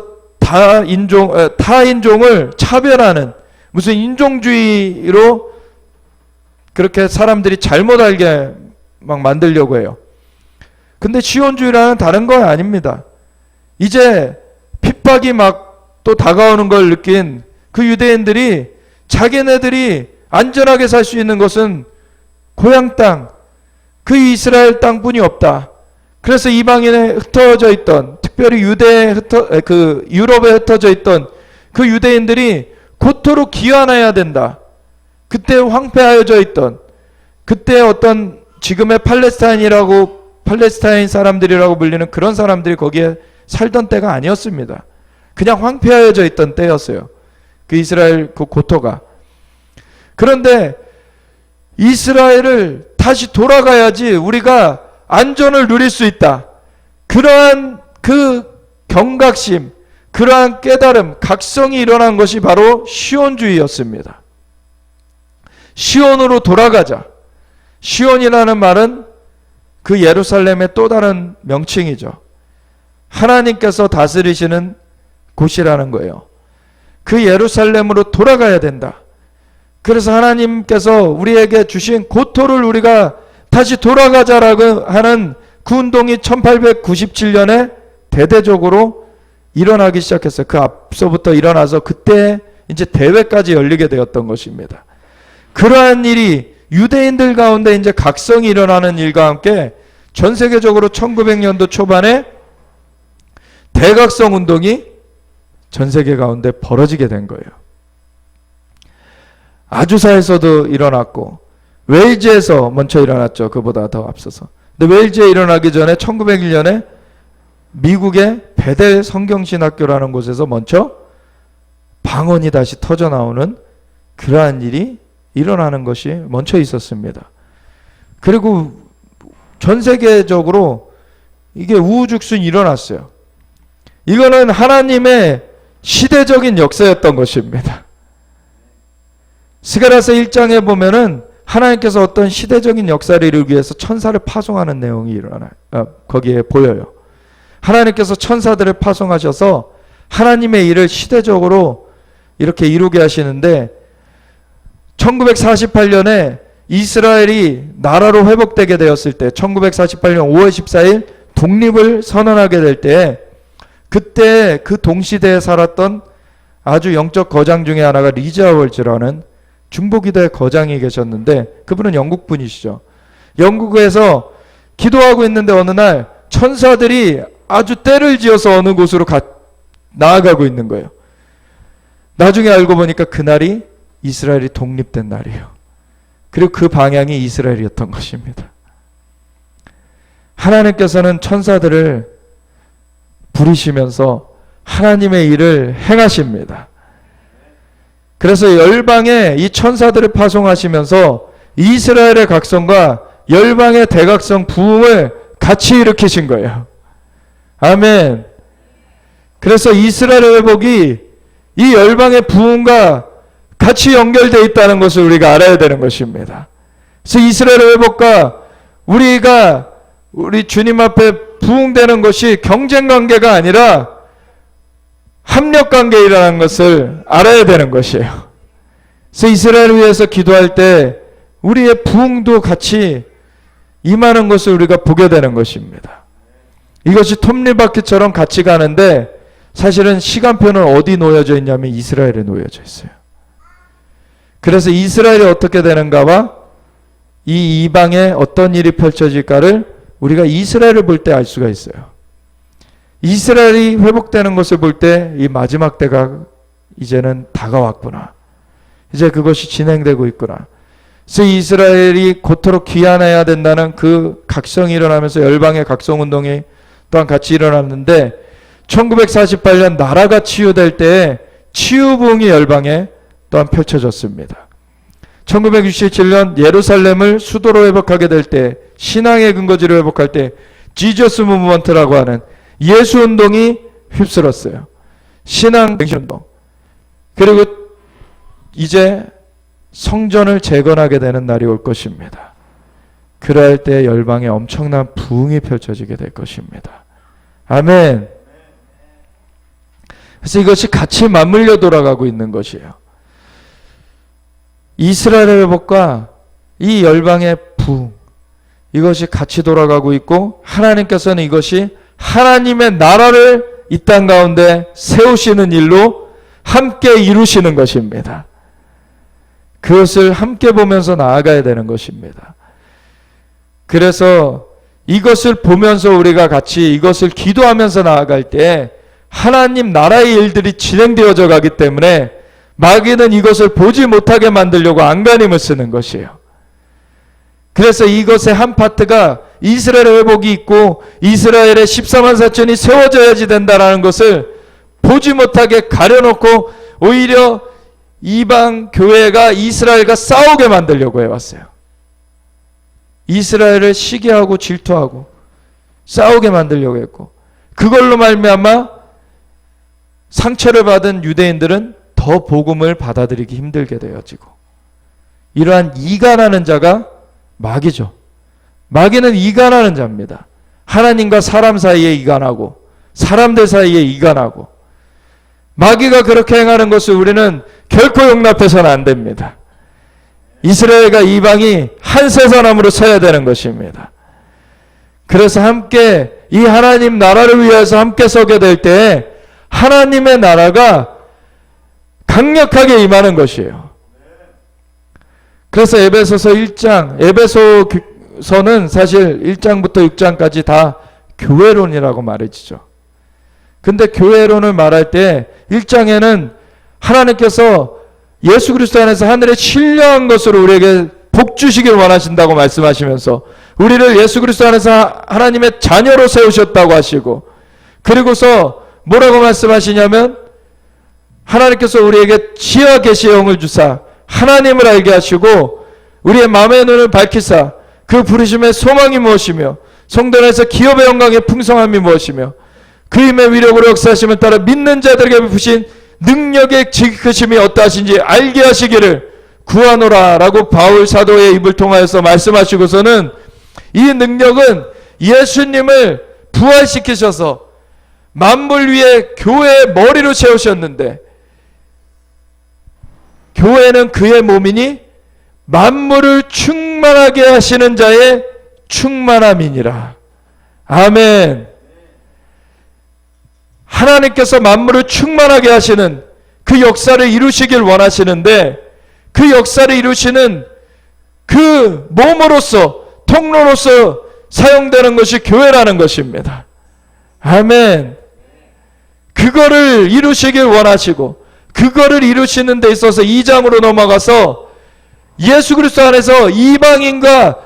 타인종을 차별하는 무슨 인종주의로 그렇게 사람들이 잘못 알게 막 만들려고 해요. 근데 시온주의라는 다른 거 아닙니다. 이제 핍박이 막 또 다가오는 걸 느낀 그 유대인들이 자기네들이 안전하게 살 수 있는 것은 고향 땅, 그 이스라엘 땅뿐이 없다. 그래서 이방인에 흩어져 있던, 특별히 유럽에 흩어져 있던 그 유대인들이 고토로 귀환해야 된다. 그때 황폐하여져 있던, 그때 어떤 지금의 팔레스타인 사람들이라고 불리는 그런 사람들이 거기에 살던 때가 아니었습니다. 그냥 황폐하여져 있던 때였어요. 그 이스라엘 그 고토가. 그런데 이스라엘을 다시 돌아가야지 우리가 안전을 누릴 수 있다. 그러한 그 경각심, 그러한 깨달음, 각성이 일어난 것이 바로 시온주의였습니다. 시온으로 돌아가자. 시온이라는 말은 그 예루살렘의 또 다른 명칭이죠. 하나님께서 다스리시는 곳이라는 거예요. 그 예루살렘으로 돌아가야 된다. 그래서 하나님께서 우리에게 주신 고토를 우리가 다시 돌아가자라고 하는 그 운동이 1897년에 대대적으로 일어나기 시작했어요. 그 앞서부터 일어나서 그때 이제 대회까지 열리게 되었던 것입니다. 그러한 일이 유대인들 가운데 이제 각성이 일어나는 일과 함께 전 세계적으로 1900년도 초반에 대각성 운동이 전 세계 가운데 벌어지게 된 거예요. 아주사에서도 일어났고 웨일즈에서 먼저 일어났죠. 그보다 더 앞서서. 근데 웨일즈에 일어나기 전에 1901년에 미국의 베델 성경신학교라는 곳에서 먼저 방언이 다시 터져 나오는 그러한 일이 일어나는 것이 먼저 있었습니다. 그리고 전 세계적으로 이게 우후죽순이 일어났어요. 이거는 하나님의 시대적인 역사였던 것입니다. 스가랴서 1장에 보면은 하나님께서 어떤 시대적인 역사를 이루기 위해서 천사를 파송하는 내용이 거기에 보여요. 하나님께서 천사들을 파송하셔서 하나님의 일을 시대적으로 이렇게 이루게 하시는데 1948년에 이스라엘이 나라로 회복되게 되었을 때 1948년 5월 14일 독립을 선언하게 될 때 그때 그 동시대에 살았던 아주 영적 거장 중에 하나가 리자 월즈라는 중보기도의 거장이 계셨는데 그분은 영국 분이시죠. 영국에서 기도하고 있는데 어느 날 천사들이 아주 때를 지어서 어느 곳으로 나아가고 있는 거예요. 나중에 알고 보니까 그날이 이스라엘이 독립된 날이에요. 그리고 그 방향이 이스라엘이었던 것입니다. 하나님께서는 천사들을 부리시면서 하나님의 일을 행하십니다. 그래서 열방에 이 천사들을 파송하시면서 이스라엘의 각성과 열방의 대각성 부흥을 같이 일으키신 거예요. 아멘. 그래서 이스라엘의 회복이 이 열방의 부흥과 같이 연결되어 있다는 것을 우리가 알아야 되는 것입니다. 그래서 이스라엘의 회복과 우리 주님 앞에 부흥되는 것이 경쟁 관계가 아니라 합력 관계라는 것을 알아야 되는 것이에요. 그래서 이스라엘을 위해서 기도할 때 우리의 부흥도 같이 임하는 것을 우리가 보게 되는 것입니다. 이것이 톱니바퀴처럼 같이 가는데 사실은 시간표는 어디 놓여져 있냐면 이스라엘에 놓여져 있어요. 그래서 이스라엘이 어떻게 되는가와 이 이방에 어떤 일이 펼쳐질까를 우리가 이스라엘을 볼 때 알 수가 있어요. 이스라엘이 회복되는 것을 볼 때 이 마지막 때가 이제는 다가왔구나. 이제 그것이 진행되고 있구나. 그래서 이스라엘이 곧도록 귀환해야 된다는 그 각성이 일어나면서 열방의 각성운동이 또한 같이 일어났는데 1948년 나라가 치유될 때에 치유부흥이 열방에 또한 펼쳐졌습니다. 1967년 예루살렘을 수도로 회복하게 될 때 신앙의 근거지를 회복할 때 지저스 무브먼트라고 하는 예수운동이 휩쓸었어요. 신앙 갱신운동. 그리고 이제 성전을 재건하게 되는 날이 올 것입니다. 그럴 때 열방에 엄청난 부흥이 펼쳐지게 될 것입니다. 아멘. 그래서 이것이 같이 맞물려 돌아가고 있는 것이에요. 이스라엘의 회복과 이 열방의 부흥, 이것이 같이 돌아가고 있고 하나님께서는 이것이 하나님의 나라를 이 땅 가운데 세우시는 일로 함께 이루시는 것입니다. 그것을 함께 보면서 나아가야 되는 것입니다. 그래서 이것을 보면서 우리가 같이 이것을 기도하면서 나아갈 때 하나님 나라의 일들이 진행되어져 가기 때문에 마귀는 이것을 보지 못하게 만들려고 안간힘을 쓰는 것이에요. 그래서 이것의 한 파트가 이스라엘의 회복이 있고 이스라엘의 14만 4천이 세워져야지 된다는 것을 보지 못하게 가려놓고 오히려 이방 교회가 이스라엘과 싸우게 만들려고 해왔어요. 이스라엘을 시기하고 질투하고 싸우게 만들려고 했고 그걸로 말미암아 상처를 받은 유대인들은 더 복음을 받아들이기 힘들게 되어지고 이러한 이간하는 자가 마귀죠. 마귀는 이간하는 자입니다. 하나님과 사람 사이에 이간하고 사람들 사이에 이간하고 마귀가 그렇게 행하는 것을 우리는 결코 용납해서는 안 됩니다. 이스라엘과 이방이 한 쇠사람으로 서야 되는 것입니다. 그래서 함께 이 하나님 나라를 위해서 함께 서게 될 때 하나님의 나라가 강력하게 임하는 것이에요. 그래서 에베소서 1장, 에베소서는 사실 1장부터 6장까지 다 교회론이라고 말해지죠. 근데 교회론을 말할 때 1장에는 하나님께서 예수 그리스도 안에서 하늘에 신령한 것으로 우리에게 복 주시길 원하신다고 말씀하시면서 우리를 예수 그리스도 안에서 하나님의 자녀로 세우셨다고 하시고 그리고서 뭐라고 말씀하시냐면 하나님께서 우리에게 지혜와 계시의 영을 주사 하나님을 알게 하시고 우리의 마음의 눈을 밝히사 그 부르심의 소망이 무엇이며 성도 안에서 기업의 영광의 풍성함이 무엇이며 그 힘의 위력으로 역사하심을 따라 믿는 자들에게 베푸신 능력의 지극하심이 어떠하신지 알게 하시기를 구하노라 라고 바울 사도의 입을 통하여서 말씀하시고서는 이 능력은 예수님을 부활시키셔서 만물 위에 교회의 머리로 세우셨는데 교회는 그의 몸이니 만물을 충만하게 하시는 자의 충만함이니라. 아멘. 하나님께서 만물을 충만하게 하시는 그 역사를 이루시길 원하시는데, 그 역사를 이루시는 그 몸으로서, 통로로서 사용되는 것이 교회라는 것입니다. 아멘. 그거를 이루시길 원하시고, 그거를 이루시는 데 있어서 2장으로 넘어가서 예수 그리스도 안에서 이방인과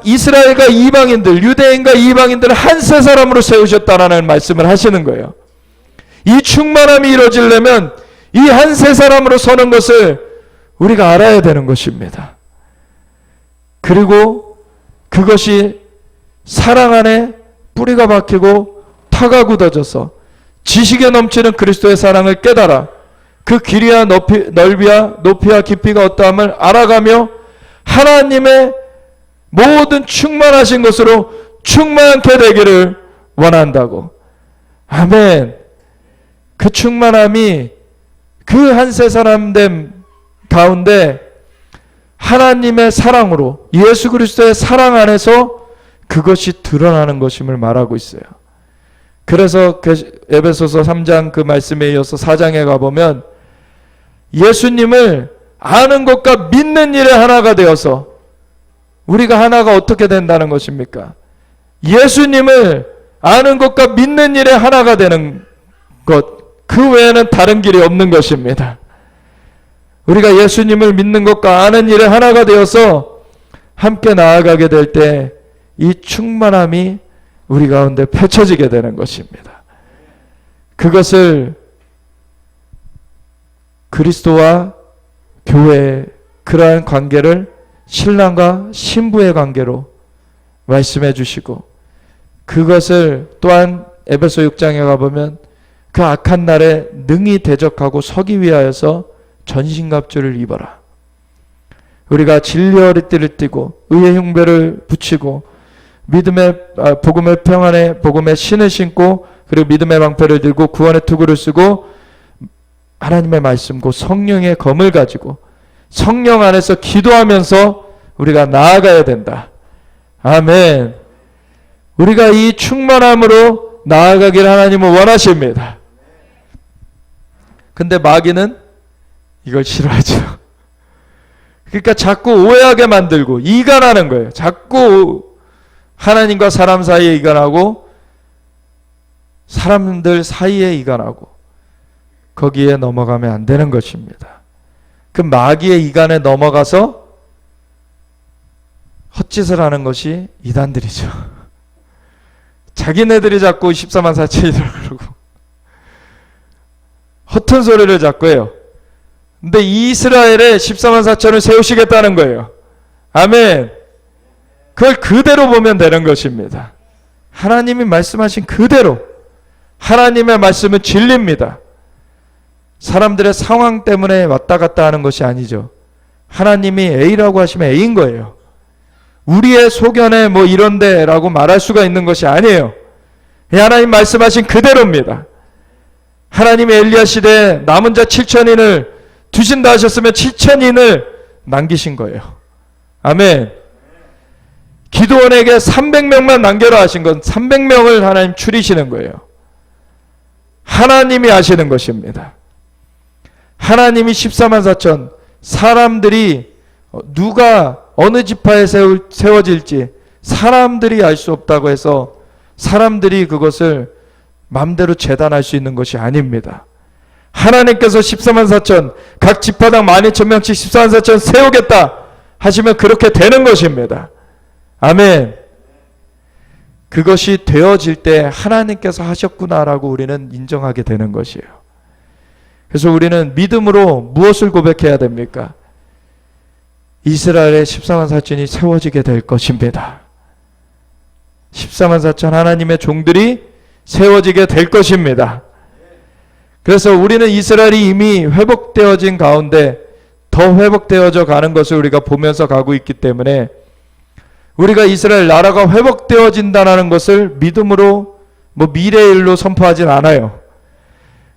이스라엘과 이방인들, 유대인과 이방인들을 한 세 사람으로 세우셨다라는 말씀을 하시는 거예요. 이 충만함이 이루어지려면 이 한 세 사람으로 서는 것을 우리가 알아야 되는 것입니다. 그리고 그것이 사랑 안에 뿌리가 박히고 타가 굳어져서 지식에 넘치는 그리스도의 사랑을 깨달아 그 길이와 넓이와 높이와 깊이가 어떠함을 알아가며 하나님의 모든 충만하신 것으로 충만케 되기를 원한다고. 아멘. 그 충만함이 그 한 세 사람됨 가운데 하나님의 사랑으로, 예수 그리스도의 사랑 안에서 그것이 드러나는 것임을 말하고 있어요. 그래서 에베소서 3장 그 말씀에 이어서 4장에 가보면 예수님을 아는 것과 믿는 일에 하나가 되어서, 우리가 하나가 어떻게 된다는 것입니까? 예수님을 아는 것과 믿는 일에 하나가 되는 것, 그 외에는 다른 길이 없는 것입니다. 우리가 예수님을 믿는 것과 아는 일에 하나가 되어서 함께 나아가게 될 때 이 충만함이 우리 가운데 펼쳐지게 되는 것입니다. 그것을 그리스도와 교회의 그러한 관계를 신랑과 신부의 관계로 말씀해 주시고, 그것을 또한 에베소 6장에 가보면 그 악한 날에 능히 대적하고 서기 위하여서 전신갑주를 입어라. 우리가 진리의 허리띠를 띠고 의의 흉배를 붙이고 믿음의 복음의 평안의 복음의 신을 신고, 그리고 믿음의 방패를 들고 구원의 투구를 쓰고 하나님의 말씀과 성령의 검을 가지고 성령 안에서 기도하면서 우리가 나아가야 된다. 아멘. 우리가 이 충만함으로 나아가기를 하나님은 원하십니다. 근데 마귀는 이걸 싫어하죠. 그러니까 자꾸 오해하게 만들고 이간하는 거예요. 자꾸 하나님과 사람 사이에 이간하고 사람들 사이에 이간하고 거기에 넘어가면 안 되는 것입니다. 그 마귀의 이간에 넘어가서 헛짓을 하는 것이 이단들이죠. 자기네들이 자꾸 14만 4천이라고 그러고 허튼 소리를 자꾸 해요. 근데 이스라엘에 14만 4천을 세우시겠다는 거예요. 아멘. 그걸 그대로 보면 되는 것입니다. 하나님이 말씀하신 그대로. 하나님의 말씀은 진리입니다. 사람들의 상황 때문에 왔다 갔다 하는 것이 아니죠. 하나님이 A라고 하시면 A인 거예요. 우리의 소견에 뭐 이런데 라고 말할 수가 있는 것이 아니에요. 하나님 말씀하신 그대로입니다. 하나님이 엘리야 시대에 남은 자 7천인을 두신다 하셨으면 7천인을 남기신 거예요. 아멘. 기드온에게 300명만 남겨라 하신 건 300명을 하나님 추리시는 거예요. 하나님이 하시는 것입니다. 하나님이 14만 4천 사람들이 누가 어느 지파에 세워질지 사람들이 알 수 없다고 해서 사람들이 그것을 마음대로 재단할 수 있는 것이 아닙니다. 하나님께서 14만 4천 각 지파당 12,000명씩 14만 4천 세우겠다 하시면 그렇게 되는 것입니다. 아멘. 그것이 되어질 때 하나님께서 하셨구나라고 우리는 인정하게 되는 것이에요. 그래서 우리는 믿음으로 무엇을 고백해야 됩니까? 이스라엘의 14만 4천이 세워지게 될 것입니다. 14만 4천 하나님의 종들이 세워지게 될 것입니다. 그래서 우리는 이스라엘이 이미 회복되어진 가운데 더 회복되어져 가는 것을 우리가 보면서 가고 있기 때문에 우리가 이스라엘 나라가 회복되어진다는 것을 믿음으로 미래의 일로 선포하진 않아요.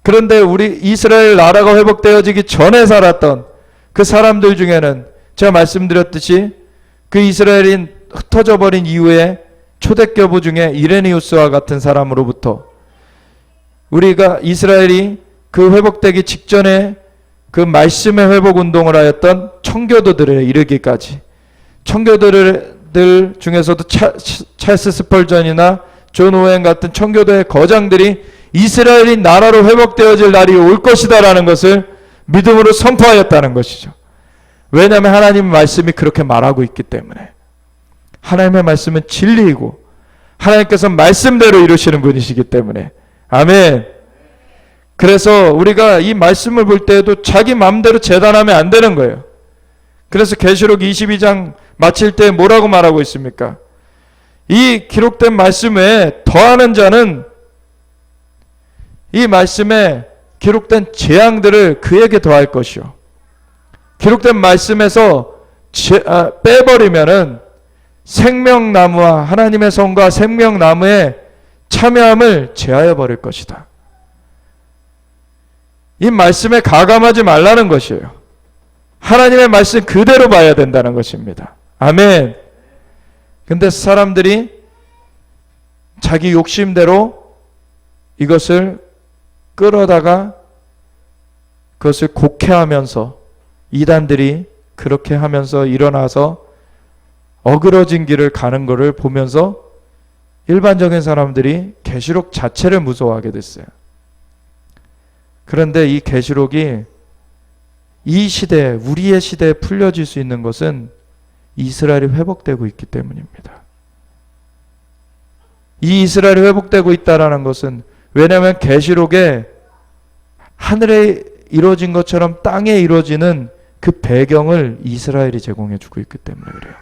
그런데 우리 이스라엘 나라가 회복되어지기 전에 살았던 그 사람들 중에는 제가 말씀드렸듯이 그 이스라엘이 흩어져 버린 이후에 초대교부 중에 이레니우스와 같은 사람으로부터 우리가 이스라엘이 그 회복되기 직전에 그 말씀의 회복 운동을 하였던 청교도들에 이르기까지, 청교도들 중에서도 찰스 스펄전이나 존 오웬 같은 청교도의 거장들이 이스라엘이 나라로 회복되어질 날이 올 것이다라는 것을 믿음으로 선포하였다는 것이죠. 왜냐하면 하나님의 말씀이 그렇게 말하고 있기 때문에. 하나님의 말씀은 진리이고 하나님께서 말씀대로 이루시는 분이시기 때문에. 아멘. 그래서 우리가 이 말씀을 볼 때에도 자기 마음대로 재단하면 안 되는 거예요. 그래서 계시록 22장 마칠 때 뭐라고 말하고 있습니까? 이 기록된 말씀에 더하는 자는 이 말씀에 기록된 재앙들을 그에게 더할 것이요. 기록된 말씀에서 빼버리면은 생명나무와 하나님의 성과 생명나무의 참여함을 제하여 버릴 것이다. 이 말씀에 가감하지 말라는 것이에요. 하나님의 말씀 그대로 봐야 된다는 것입니다. 아멘. 근데 사람들이 자기 욕심대로 이것을 끌어다가 그것을 곡해하면서 이단들이 그렇게 하면서 일어나서 어그러진 길을 가는 것을 보면서 일반적인 사람들이 계시록 자체를 무서워하게 됐어요. 그런데 이 계시록이 이 시대에, 우리의 시대에 풀려질 수 있는 것은 이스라엘이 회복되고 있기 때문입니다. 이 이스라엘이 회복되고 있다는 것은, 왜냐하면 계시록에 하늘에 이루어진 것처럼 땅에 이루어지는 그 배경을 이스라엘이 제공해 주고 있기 때문에 그래요.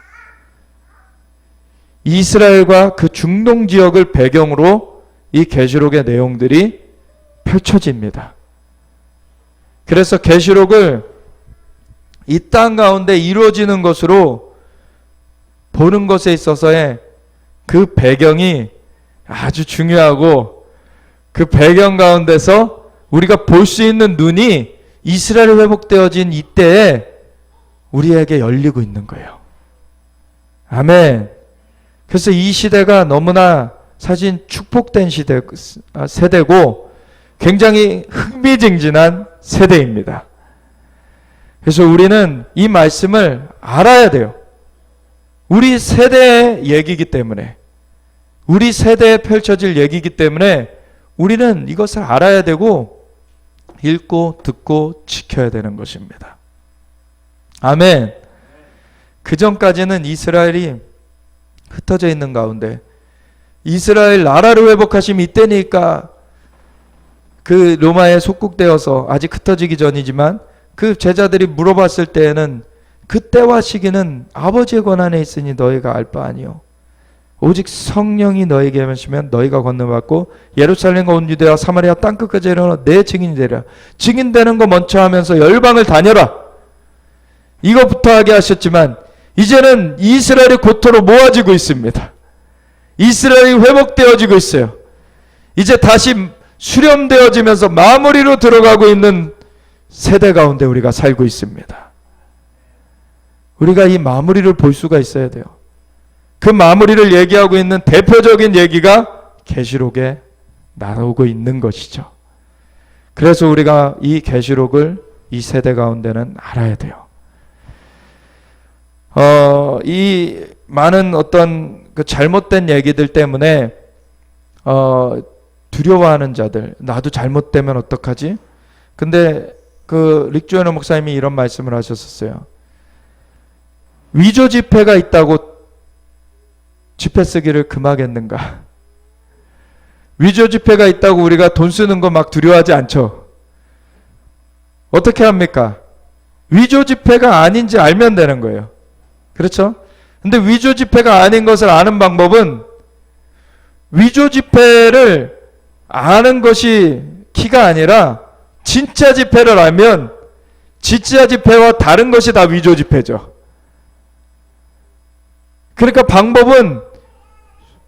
이스라엘과 그 중동 지역을 배경으로 이 계시록의 내용들이 펼쳐집니다. 그래서 계시록을 이 땅 가운데 이루어지는 것으로 보는 것에 있어서의 그 배경이 아주 중요하고, 그 배경 가운데서 우리가 볼 수 있는 눈이 이스라엘이 회복되어진 이때에 우리에게 열리고 있는 거예요. 아멘. 그래서 이 시대가 너무나 사실 축복된 세대고 굉장히 흥미진진한 세대입니다. 그래서 우리는 이 말씀을 알아야 돼요. 우리 세대의 얘기이기 때문에, 우리 세대에 펼쳐질 얘기이기 때문에 우리는 이것을 알아야 되고 읽고 듣고 지켜야 되는 것입니다. 아멘. 그 전까지는 이스라엘이 흩어져 있는 가운데, 이스라엘 나라를 회복하심 이때니까 그 로마에 속국되어서 아직 흩어지기 전이지만 그 제자들이 물어봤을 때에는 그때와 시기는 아버지의 권한에 있으니 너희가 알 바 아니요 오직 성령이 너희에게 임하시면 너희가 권능받고 예루살렘과 온 유대와 사마리아 땅끝까지 이르러 내 증인이 되리라. 증인되는 거 먼저 하면서 열방을 다녀라, 이것부터 하게 하셨지만 이제는 이스라엘이 고토로 모아지고 있습니다. 이스라엘이 회복되어지고 있어요. 이제 다시 수렴되어지면서 마무리로 들어가고 있는 세대 가운데 우리가 살고 있습니다. 우리가 이 마무리를 볼 수가 있어야 돼요. 그 마무리를 얘기하고 있는 대표적인 얘기가 계시록에 나오고 있는 것이죠. 그래서 우리가 이 계시록을 이 세대 가운데는 알아야 돼요. 이 많은 어떤 그 잘못된 얘기들 때문에 두려워하는 자들, 나도 잘못되면 어떡하지? 근데 그 릭 조현호 목사님이 이런 말씀을 하셨었어요. 위조 지폐가 있다고 지폐 쓰기를 금하겠는가? 위조 지폐가 있다고 우리가 돈 쓰는 거 막 두려워하지 않죠? 어떻게 합니까? 위조 지폐가 아닌지 알면 되는 거예요. 그렇죠? 근데 위조 지폐가 아닌 것을 아는 방법은, 위조 지폐를 아는 것이 키가 아니라 진짜 지폐를 알면 진짜 지폐와 다른 것이 다 위조 지폐죠. 그러니까 방법은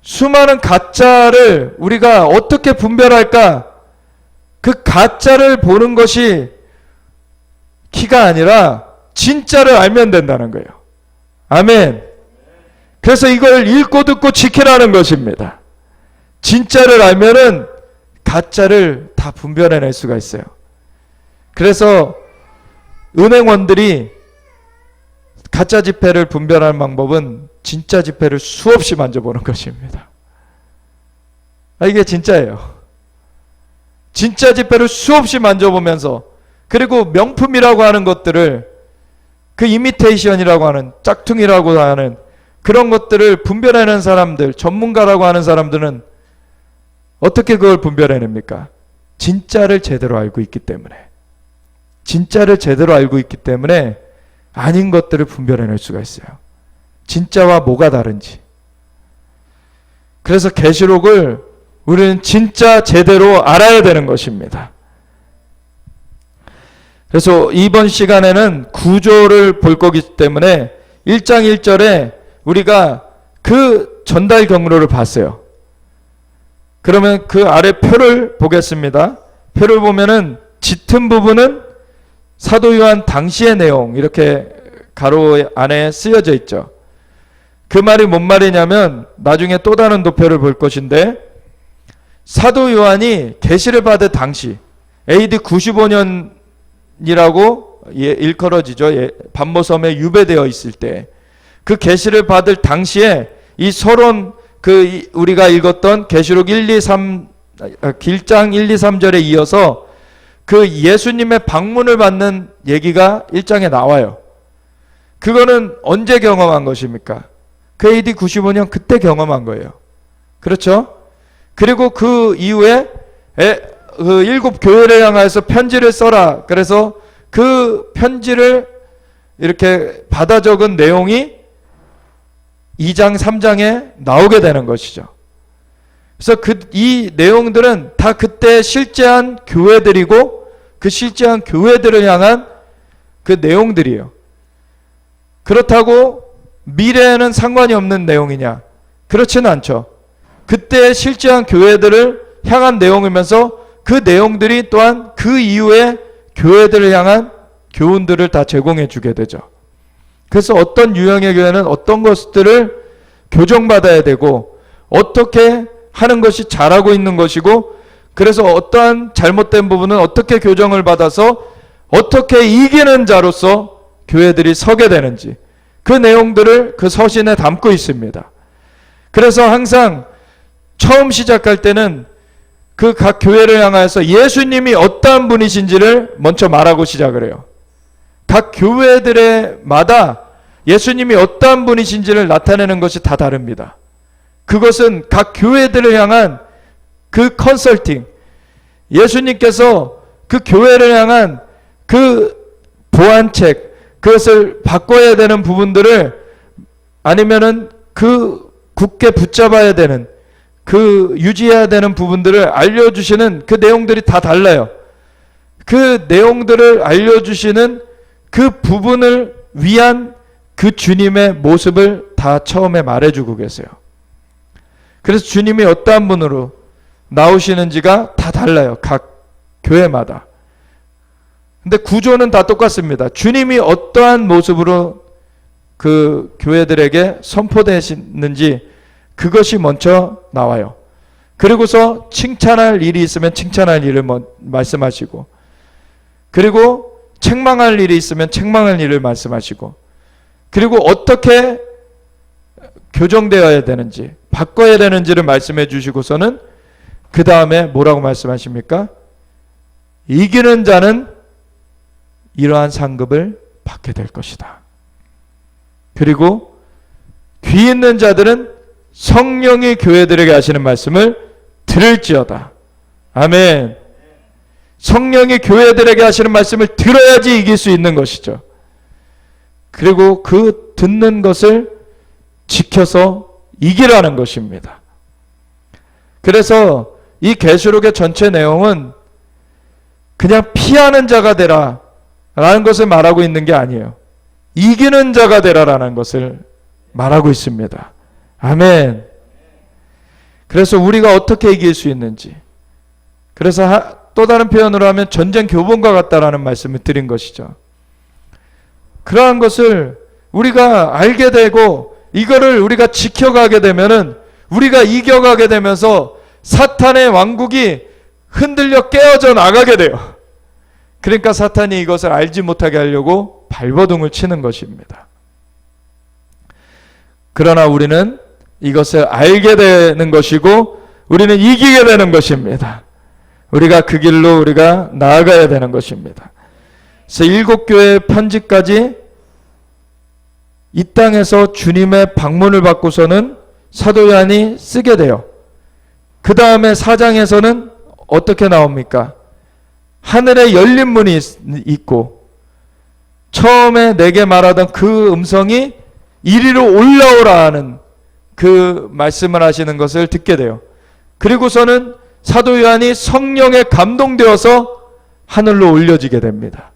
수많은 가짜를 우리가 어떻게 분별할까? 그 가짜를 보는 것이 키가 아니라 진짜를 알면 된다는 거예요. 아멘. 그래서 이걸 읽고 듣고 지키라는 것입니다. 진짜를 알면은 가짜를 다 분별해낼 수가 있어요. 그래서 은행원들이 가짜 지폐를 분별하는 방법은 진짜 지폐를 수없이 만져보는 것입니다. 이게 진짜예요. 진짜 지폐를 수없이 만져보면서, 그리고 명품이라고 하는 것들을, 그 이미테이션이라고 하는, 짝퉁이라고 하는 그런 것들을 분별해내는 사람들, 전문가라고 하는 사람들은 어떻게 그걸 분별해냅니까? 진짜를 제대로 알고 있기 때문에. 진짜를 제대로 알고 있기 때문에 아닌 것들을 분별해낼 수가 있어요. 진짜와 뭐가 다른지. 그래서 계시록을 우리는 진짜 제대로 알아야 되는 것입니다. 그래서 이번 시간에는 구조를 볼 거기 때문에 1장 1절에 우리가 그 전달 경로를 봤어요. 그러면 그 아래 표를 보겠습니다. 표를 보면은 짙은 부분은 사도 요한 당시의 내용, 이렇게 가로 안에 쓰여져 있죠. 그 말이 뭔 말이냐면 나중에 또 다른 도표를 볼 것인데, 사도 요한이 계시를 받을 당시 AD 95년이라고 일컬어지죠. 반모섬에 유배되어 있을 때, 그 계시를 받을 당시에 이 서론, 우리가 읽었던 계시록 1장 1, 2, 3절에 이어서 그 예수님의 방문을 받는 얘기가 1장에 나와요. 그거는 언제 경험한 것입니까? 그 AD 95년 그때 경험한 거예요. 그렇죠? 그리고 그 이후에 그 7 교회를 향해서 편지를 써라. 그래서 그 편지를 이렇게 받아 적은 내용이 2장, 3장에 나오게 되는 것이죠. 그래서 이 내용들은 다 그때 실제한 교회들이고 그 실제한 교회들을 향한 그 내용들이에요. 그렇다고 미래에는 상관이 없는 내용이냐? 그렇지는 않죠. 그때 실제한 교회들을 향한 내용이면서 그 내용들이 또한 그 이후에 교회들을 향한 교훈들을 다 제공해 주게 되죠. 그래서 어떤 유형의 교회는 어떤 것들을 교정받아야 되고 어떻게 하는 것이 잘하고 있는 것이고, 그래서 어떠한 잘못된 부분은 어떻게 교정을 받아서 어떻게 이기는 자로서 교회들이 서게 되는지, 그 내용들을 그 서신에 담고 있습니다. 그래서 항상 처음 시작할 때는 그 각 교회를 향해서 예수님이 어떠한 분이신지를 먼저 말하고 시작을 해요. 각 교회들마다 예수님이 어떠한 분이신지를 나타내는 것이 다 다릅니다. 그것은 각 교회들을 향한 그 컨설팅, 예수님께서 그 교회를 향한 그 보완책, 그것을 바꿔야 되는 부분들을, 아니면은 그 굳게 붙잡아야 되는, 그 유지해야 되는 부분들을 알려주시는 그 내용들이 다 달라요. 그 내용들을 알려주시는 그 부분을 위한 그 주님의 모습을 다 처음에 말해주고 계세요. 그래서 주님이 어떠한 분으로 나오시는지가 다 달라요. 각 교회마다. 근데 구조는 다 똑같습니다. 주님이 어떠한 모습으로 그 교회들에게 선포되시는지 그것이 먼저 나와요. 그리고서 칭찬할 일이 있으면 칭찬할 일을 말씀하시고, 그리고 책망할 일이 있으면 책망할 일을 말씀하시고, 그리고 어떻게 교정되어야 되는지, 바꿔야 되는지를 말씀해 주시고서는 그 다음에 뭐라고 말씀하십니까? 이기는 자는 이러한 상급을 받게 될 것이다. 그리고 귀 있는 자들은 성령이 교회들에게 하시는 말씀을 들을지어다. 아멘. 성령이 교회들에게 하시는 말씀을 들어야지 이길 수 있는 것이죠. 그리고 그 듣는 것을 지켜서 이기라는 것입니다. 그래서 이 계시록의 전체 내용은 그냥 피하는 자가 되라 라는 것을 말하고 있는 게 아니에요. 이기는 자가 되라라는 것을 말하고 있습니다. 아멘. 그래서 우리가 어떻게 이길 수 있는지, 그래서 또 다른 표현으로 하면 전쟁 교본과 같다라는 말씀을 드린 것이죠. 그러한 것을 우리가 알게 되고 이거를 우리가 지켜가게 되면은 우리가 이겨가게 되면서 사탄의 왕국이 흔들려 깨어져 나가게 돼요. 그러니까 사탄이 이것을 알지 못하게 하려고 발버둥을 치는 것입니다. 그러나 우리는 이것을 알게 되는 것이고 우리는 이기게 되는 것입니다. 우리가 그 길로 우리가 나아가야 되는 것입니다. 그래서 7교회의 편지까지 이 땅에서 주님의 방문을 받고서는 사도 요한이 쓰게 돼요. 그 다음에 4장에서는 어떻게 나옵니까? 하늘에 열린 문이 있고 처음에 내게 말하던 그 음성이 이리로 올라오라 하는 그 말씀을 하시는 것을 듣게 돼요. 그리고서는 사도 요한이 성령에 감동되어서 하늘로 올려지게 됩니다.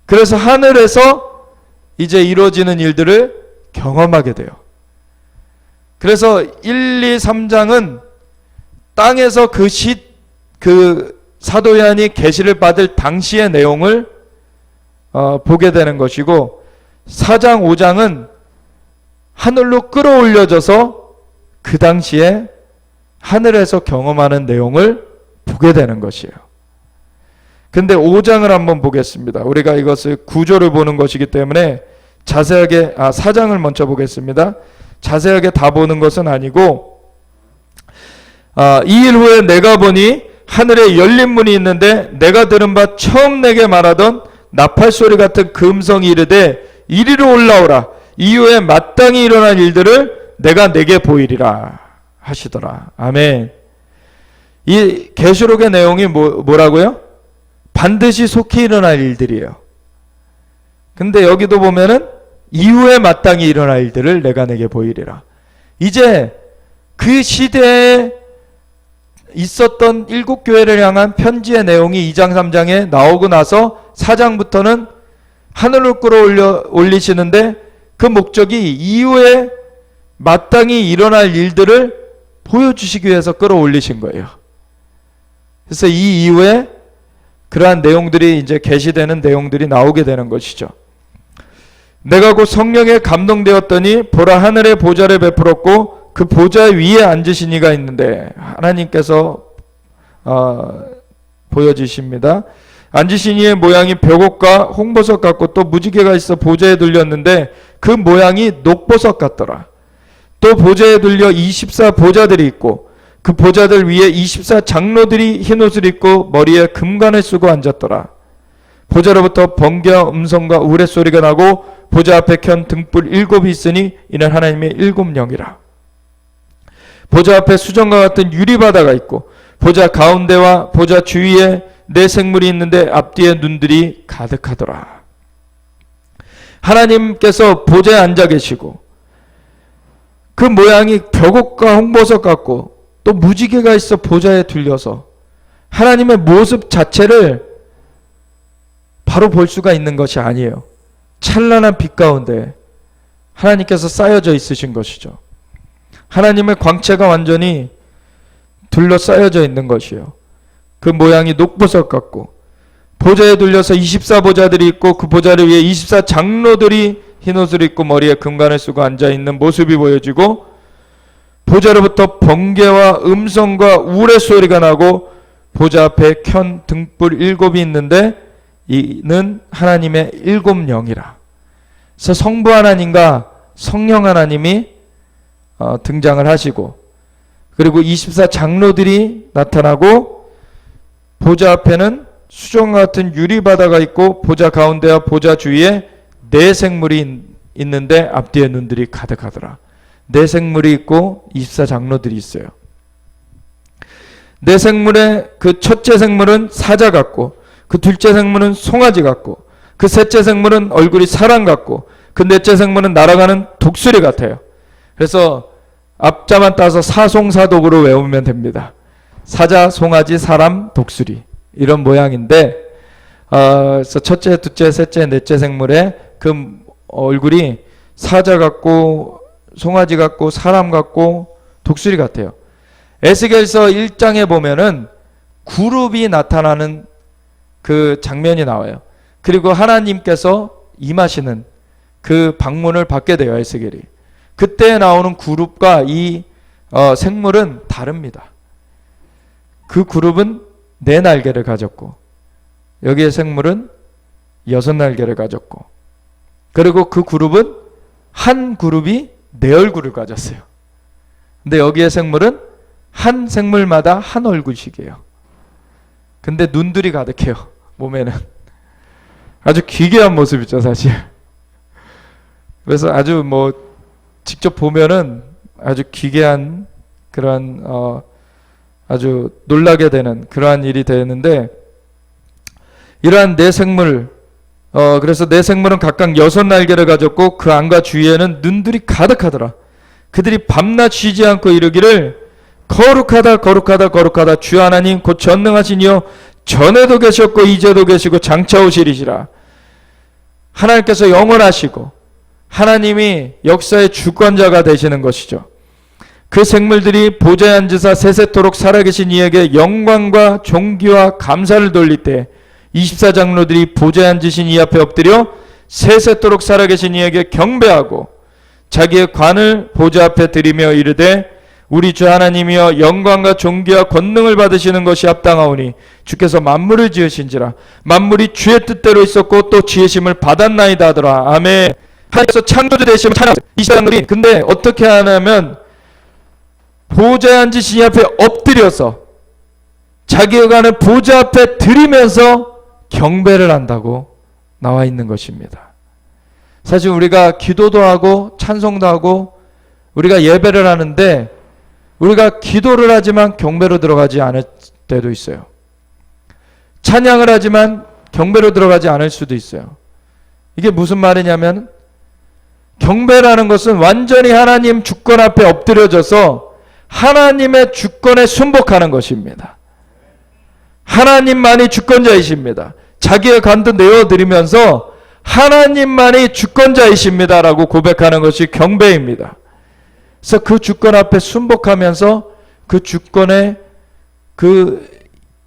그래서 하늘에서 이제 이루어지는 일들을 경험하게 돼요. 그래서 1, 2, 3장은 땅에서 그 사도 요한이 계시를 받을 당시의 내용을 보게 되는 것이고 4장, 5장은 하늘로 끌어올려져서 그 당시에 하늘에서 경험하는 내용을 보게 되는 것이에요. 근데 5장을 한번 보겠습니다. 우리가 이것을 구조를 보는 것이기 때문에 자세하게 4장을 먼저 보겠습니다. 자세하게 다 보는 것은 아니고 2일 후에 내가 보니 하늘에 열린 문이 있는데 내가 들은 바 처음 내게 말하던 나팔 소리 같은 그 음성이 이르되 이리로 올라오라. 이후에 마땅히 일어날 일들을 내가 내게 보이리라 하시더라. 아멘. 이 계시록의 내용이 뭐라고요? 반드시 속히 일어날 일들이에요. 근데 여기도 보면은 이후에 마땅히 일어날 일들을 내가 내게 보이리라. 이제 그 시대에 있었던 7교회를 향한 편지의 내용이 2장 3장에 나오고 나서 4장부터는 하늘로 끌어올리시는데 그 목적이 이후에 마땅히 일어날 일들을 보여주시기 위해서 끌어올리신 거예요. 그래서 이 이후에 그러한 내용들이 이제 계시되는 내용들이 나오게 되는 것이죠. 내가 곧 성령에 감동되었더니 보라 하늘의 보좌를 베풀었고 그 보좌 위에 앉으신 이가 있는데 하나님께서 보여주십니다. 앉으신 이의 모양이 벽옥과 홍보석 같고 또 무지개가 있어 보좌에 들렸는데 그 모양이 녹보석 같더라. 또 보좌에 들려 24 보좌들이 있고 그 보좌들 위에 24 장로들이 흰옷을 입고 머리에 금관을 쓰고 앉았더라. 보좌로부터 번개와 음성과 우레소리가 나고 보좌 앞에 켠 등불 7이 있으니 이는 하나님의 7영이라. 보좌 앞에 수정과 같은 유리바다가 있고 보좌 가운데와 보좌 주위에 네 생물이 있는데 앞뒤에 눈들이 가득하더라. 하나님께서 보좌에 앉아 계시고 그 모양이 벽옥과 홍보석 같고 또 무지개가 있어 보좌에 들려서 하나님의 모습 자체를 바로 볼 수가 있는 것이 아니에요. 찬란한 빛 가운데 하나님께서 쌓여져 있으신 것이죠. 하나님의 광채가 완전히 둘러싸여져 있는 것이에요. 그 모양이 녹보석 같고 보좌에 둘려서 24보좌들이 있고 그 보좌를 위해 24 장로들이 흰옷을 입고 머리에 금관을 쓰고 앉아있는 모습이 보여지고 보좌로부터 번개와 음성과 우레소리가 나고 보좌 앞에 켠 등불 7이 있는데 이는 하나님의 7영이라. 그래서 성부 하나님과 성령 하나님이 등장을 하시고 그리고 24 장로들이 나타나고 보좌 앞에는 수정과 같은 유리바다가 있고 보좌 가운데와 보좌 주위에 네 생물이 있는데 앞뒤에 눈들이 가득하더라. 네 생물이 있고 24 장로들이 있어요. 네 생물의 그 첫째 생물은 사자 같고 그 둘째 생물은 송아지 같고 그 셋째 생물은 얼굴이 사람 같고 그 넷째 생물은 날아가는 독수리 같아요. 그래서 앞자만 따서 사송사독으로 외우면 됩니다. 사자, 송아지, 사람, 독수리 이런 모양인데 그래서 첫째, 둘째, 셋째, 넷째 생물의 그 얼굴이 사자 같고 송아지 같고 사람 같고 독수리 같아요. 에스겔서 1장에 보면은 그룹이 나타나는 그 장면이 나와요. 그리고 하나님께서 임하시는 그 방문을 받게 돼요. 에스겔이. 그때 나오는 그룹과 이 생물은 다릅니다. 그 그룹은 4날개를 가졌고 여기의 생물은 6날개를 가졌고, 그리고 그 그룹은 한 그룹이 4얼굴을 가졌어요. 근데 여기의 생물은 한 생물마다 한 얼굴씩이에요. 근데 눈들이 가득해요. 몸에는. 아주 기괴한 모습이죠, 사실. 그래서 아주 직접 보면은 아주 기괴한 그런 아주 놀라게 되는 그러한 일이 되는데, 이러한 4생물, 그래서 4생물은 각각 6날개를 가졌고 그 안과 주위에는 눈들이 가득하더라. 그들이 밤낮 쉬지 않고 이르기를 거룩하다 거룩하다 거룩하다 주 하나님 곧 전능하신 이여 전에도 계셨고 이제도 계시고 장차 오시리시라. 하나님께서 영원하시고 하나님이 역사의 주권자가 되시는 것이죠. 그 생물들이 보좌에 앉으사 세세토록 살아계신 이에게 영광과 존귀와 감사를 돌릴 때 24장로들이 보좌에 앉으신 이 앞에 엎드려 세세토록 살아계신 이에게 경배하고 자기의 관을 보좌 앞에 드리며 이르되 우리 주 하나님이여 영광과 존귀와 권능을 받으시는 것이 합당하오니 주께서 만물을 지으신지라. 만물이 주의 뜻대로 있었고 또 지으심을 받았나이다 하더라. 아멘. 하나님께서 창조주 되심을 찬양하세요. 이 사람들이 근데 어떻게 하냐면 보좌에 앉으신 이 앞에 엎드려서 자기의 관을 보좌 앞에 드리면서 경배를 한다고 나와 있는 것입니다. 사실 우리가 기도도 하고 찬송도 하고 우리가 예배를 하는데 우리가 기도를 하지만 경배로 들어가지 않을 때도 있어요. 찬양을 하지만 경배로 들어가지 않을 수도 있어요. 이게 무슨 말이냐면 경배라는 것은 완전히 하나님 주권 앞에 엎드려져서 하나님의 주권에 순복하는 것입니다. 하나님만이 주권자이십니다. 자기의 관도 내어드리면서 하나님만이 주권자이십니다라고 고백하는 것이 경배입니다. 그래서 그 주권 앞에 순복하면서 그 주권의 그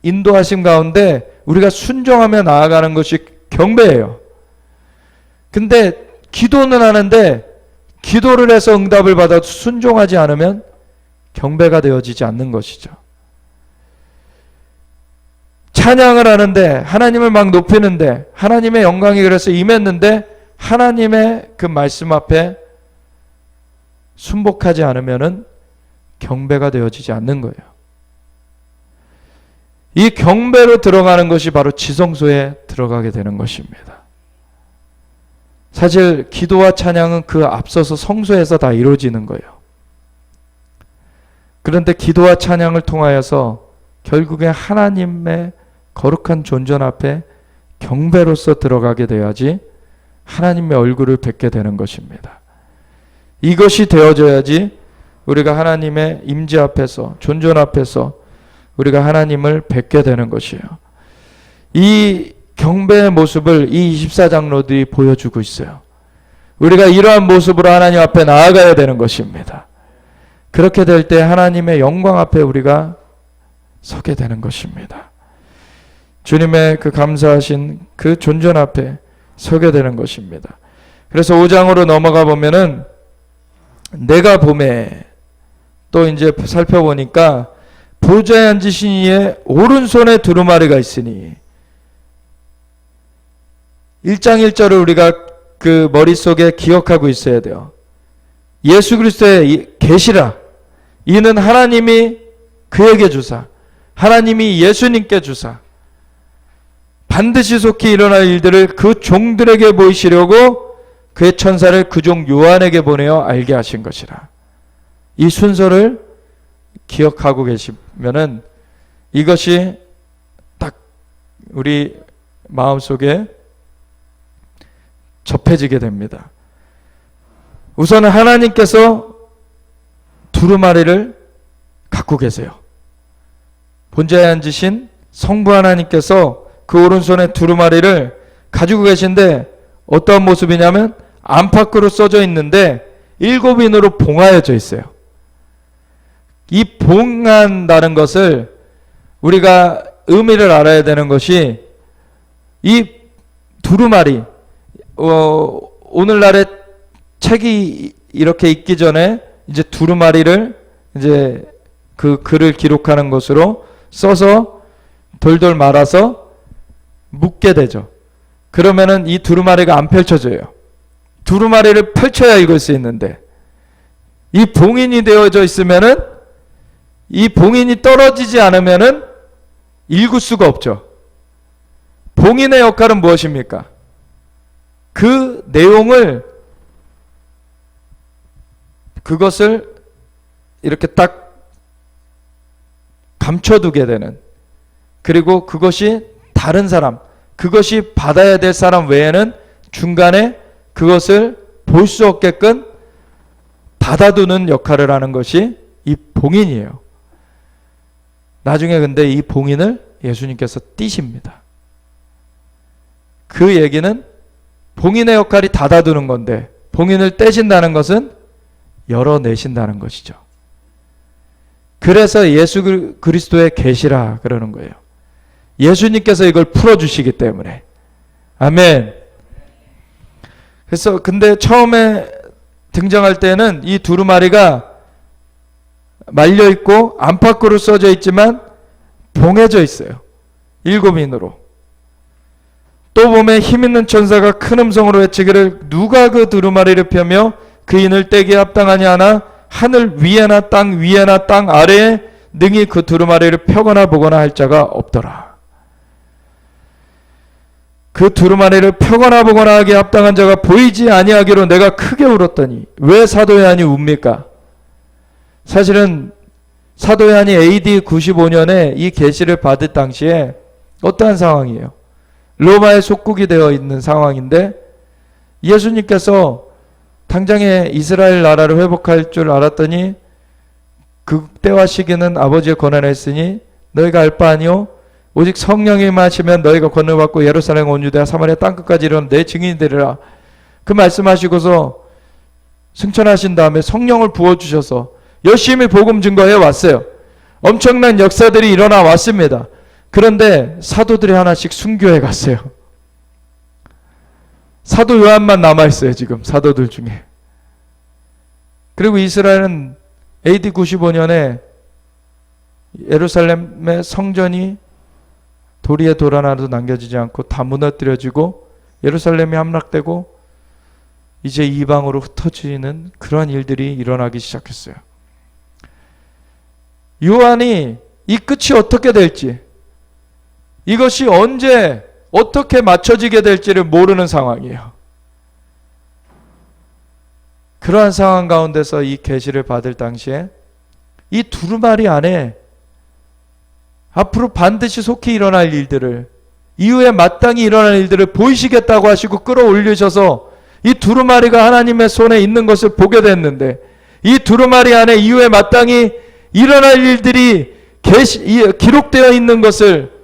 인도하심 가운데 우리가 순종하며 나아가는 것이 경배예요. 근데 기도는 하는데 기도를 해서 응답을 받아도 순종하지 않으면 경배가 되어지지 않는 것이죠. 찬양을 하는데 하나님을 막 높이는데 하나님의 영광이 그래서 임했는데 하나님의 그 말씀 앞에 순복하지 않으면은 경배가 되어지지 않는 거예요. 이 경배로 들어가는 것이 바로 지성소에 들어가게 되는 것입니다. 사실 기도와 찬양은 그 앞서서 성소에서 다 이루어지는 거예요. 그런데 기도와 찬양을 통하여서 결국에 하나님의 거룩한 존전 앞에 경배로서 들어가게 돼야지 하나님의 얼굴을 뵙게 되는 것입니다. 이것이 되어져야지 우리가 하나님의 임재 앞에서 존전 앞에서 우리가 하나님을 뵙게 되는 것이에요. 이 경배의 모습을 이 24장로들이 보여주고 있어요. 우리가 이러한 모습으로 하나님 앞에 나아가야 되는 것입니다. 그렇게 될 때 하나님의 영광 앞에 우리가 서게 되는 것입니다. 주님의 그 감사하신 그 존전 앞에 서게 되는 것입니다. 그래서 5장으로 넘어가 보면은 내가 봄에 또 이제 살펴보니까 보좌에 앉으신 이의 오른손에 두루마리가 있으니 1장 1절을 우리가 그 머릿속에 기억하고 있어야 돼요. 예수 그리스도의 계시라. 이는 하나님이 그에게 주사 하나님이 예수님께 주사 반드시 속히 일어날 일들을 그 종들에게 보이시려고 그의 천사를 그 종 요한에게 보내어 알게 하신 것이라. 이 순서를 기억하고 계시면은 이것이 딱 우리 마음속에 접해지게 됩니다. 우선은 하나님께서 두루마리를 갖고 계세요. 본좌에 앉으신 성부 하나님께서 그 오른손에 두루마리를 가지고 계신데 어떠한 모습이냐면 안팎으로 써져 있는데 7인으로 봉하여져 있어요. 이 봉한다는 것을 우리가 의미를 알아야 되는 것이 이 두루마리 오늘날의 책이 이렇게 있기 전에 이제 두루마리를 이제 그 글을 기록하는 것으로 써서 돌돌 말아서 묶게 되죠. 그러면은 이 두루마리가 안 펼쳐져요. 두루마리를 펼쳐야 읽을 수 있는데, 이 봉인이 되어져 있으면은, 이 봉인이 떨어지지 않으면은 읽을 수가 없죠. 봉인의 역할은 무엇입니까? 그 내용을, 그것을 이렇게 딱 감춰두게 되는, 그리고 그것이 다른 사람, 그것이 받아야 될 사람 외에는 중간에 그것을 볼 수 없게끔 닫아두는 역할을 하는 것이 이 봉인이에요. 나중에 근데 이 봉인을 예수님께서 띄십니다. 그 얘기는 봉인의 역할이 닫아두는 건데, 봉인을 떼신다는 것은 열어내신다는 것이죠. 그래서 예수 그리스도의 계시라 그러는 거예요. 예수님께서 이걸 풀어주시기 때문에. 아멘. 그래서 근데 처음에 등장할 때는 이 두루마리가 말려있고 안팎으로 써져 있지만 봉해져 있어요. 7인으로. 또 보면 힘있는 천사가 큰 음성으로 외치기를, 누가 그 두루마리를 펴며 그 인을 떼기에 합당하냐 하나, 하늘 위에나 땅 위에나 땅 아래에 능히 그 두루마리를 펴거나 보거나 할 자가 없더라. 그 두루마리를 펴거나 보거나 하기에 합당한 자가 보이지 아니하기로 내가 크게 울었더니. 왜 사도 요한이 웁니까? 사실은 사도 요한이 AD 95년에 이 계시를 받을 당시에 어떠한 상황이에요? 로마의 속국이 되어 있는 상황인데, 예수님께서 당장에 이스라엘 나라를 회복할 줄 알았더니 그 때와 시기는 아버지의 권한에 있으니 너희가 알 바 아니요 오직 성령이 임하시면 너희가 권능을 받고 예루살렘 온 유대와 사마리아 땅끝까지 이르는 내 증인이 되리라. 그 말씀하시고서 승천하신 다음에 성령을 부어주셔서 열심히 복음 증거해 왔어요. 엄청난 역사들이 일어나 왔습니다. 그런데 사도들이 하나씩 순교해 갔어요. 사도 요한만 남아있어요. 지금 사도들 중에. 그리고 이스라엘은 AD 95년에 예루살렘의 성전이 도리에 돌 하나도 남겨지지 않고 다 무너뜨려지고 예루살렘이 함락되고 이제 이방으로 흩어지는 그러한 일들이 일어나기 시작했어요. 요한이 이 끝이 어떻게 될지, 이것이 언제 어떻게 맞춰지게 될지를 모르는 상황이에요. 그러한 상황 가운데서 이 계시를 받을 당시에 이 두루마리 안에 앞으로 반드시 속히 일어날 일들을, 이후에 마땅히 일어날 일들을 보이시겠다고 하시고 끌어올리셔서 이 두루마리가 하나님의 손에 있는 것을 보게 됐는데, 이 두루마리 안에 이후에 마땅히 일어날 일들이 기록되어 있는 것을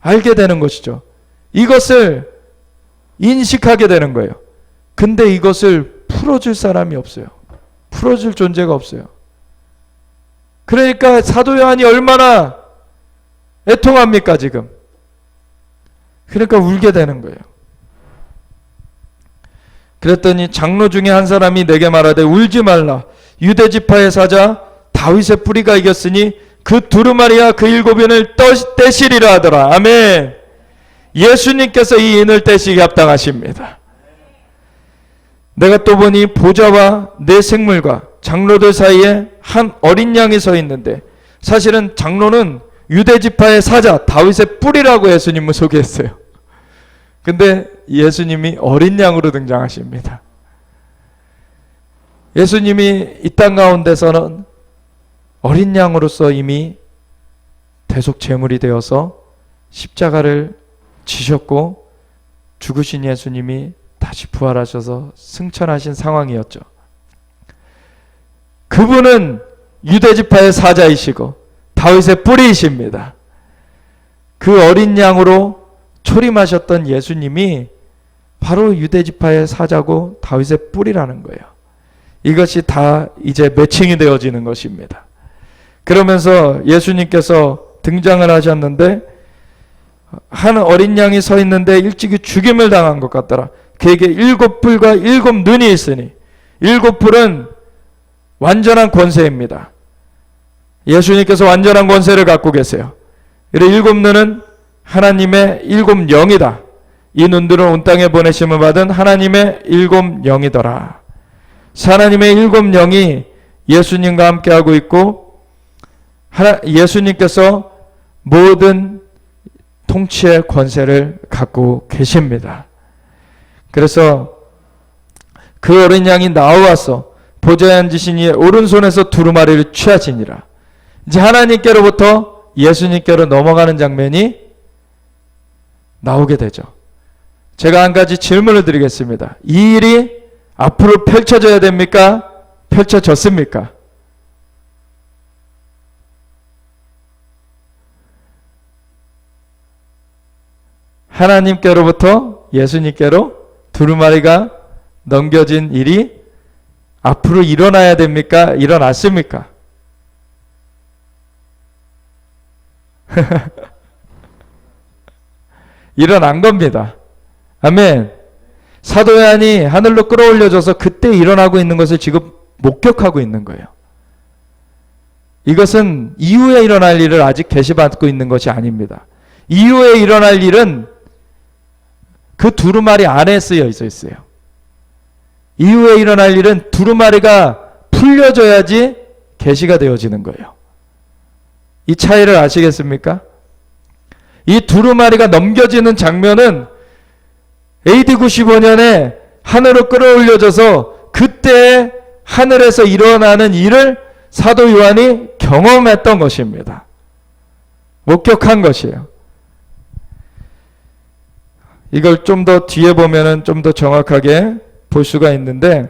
알게 되는 것이죠. 이것을 인식하게 되는 거예요. 근데 이것을 풀어줄 사람이 없어요. 풀어줄 존재가 없어요. 그러니까 사도 요한이 얼마나 애통합니까 지금. 그러니까 울게 되는 거예요. 그랬더니 장로 중에 한 사람이 내게 말하되 울지 말라. 유대 지파의 사자 다윗의 뿌리가 이겼으니 그 두루마리와 그 7인을 떼시리라 하더라. 아멘. 예수님께서 이 인을 떼시기 합당하십니다. 내가 또 보니 보좌와 네 생물과 장로들 사이에 한 어린 양이 서 있는데, 사실은 장로는 유대 지파의 사자 다윗의 뿌리라고 예수님을 소개했어요. 근데 예수님이 어린 양으로 등장하십니다. 예수님이 이 땅 가운데서는 어린 양으로서 이미 대속 제물이 되어서 십자가를 지셨고 죽으신 예수님이 다시 부활하셔서 승천하신 상황이었죠. 그분은 유대지파의 사자이시고 다윗의 뿌리이십니다. 그 어린 양으로 초림하셨던 예수님이 바로 유대지파의 사자고 다윗의 뿌리라는 거예요. 이것이 다 이제 매칭이 되어지는 것입니다. 그러면서 예수님께서 등장을 하셨는데, 한 어린 양이 서 있는데 일찍이 죽임을 당한 것 같더라. 그에게 일곱 불과 일곱 눈이 있으니, 일곱 불은 완전한 권세입니다. 예수님께서 완전한 권세를 갖고 계세요. 그리고 일곱 눈은 하나님의 일곱 영이다. 이 눈들은 온 땅에 보내심을 받은 하나님의 일곱 영이더라. 하나님의 일곱 영이 예수님과 함께하고 있고, 예수님께서 모든 통치의 권세를 갖고 계십니다. 그래서 그 어린 양이 나와서 보좌에 앉으신 이의 오른손에서 두루마리를 취하시니라. 이제 하나님께로부터 예수님께로 넘어가는 장면이 나오게 되죠. 제가 한 가지 질문을 드리겠습니다. 이 일이 앞으로 펼쳐져야 됩니까? 펼쳐졌습니까? 하나님께로부터 예수님께로 두루마리가 넘겨진 일이 앞으로 일어나야 됩니까? 일어났습니까? 일어난 겁니다. 아멘. 사도 요한이 하늘로 끌어올려져서 그때 일어나고 있는 것을 지금 목격하고 있는 거예요. 이것은 이후에 일어날 일을 아직 계시받고 있는 것이 아닙니다. 이후에 일어날 일은 그 두루마리 안에 쓰여 있어요. 이후에 일어날 일은 두루마리가 풀려져야지 계시가 되어지는 거예요. 이 차이를 아시겠습니까? 이 두루마리가 넘겨지는 장면은 AD 95년에 하늘로 끌어올려져서 그때 하늘에서 일어나는 일을 사도 요한이 경험했던 것입니다. 목격한 것이에요. 이걸 좀 더 뒤에 보면은 좀 더 정확하게 볼 수가 있는데,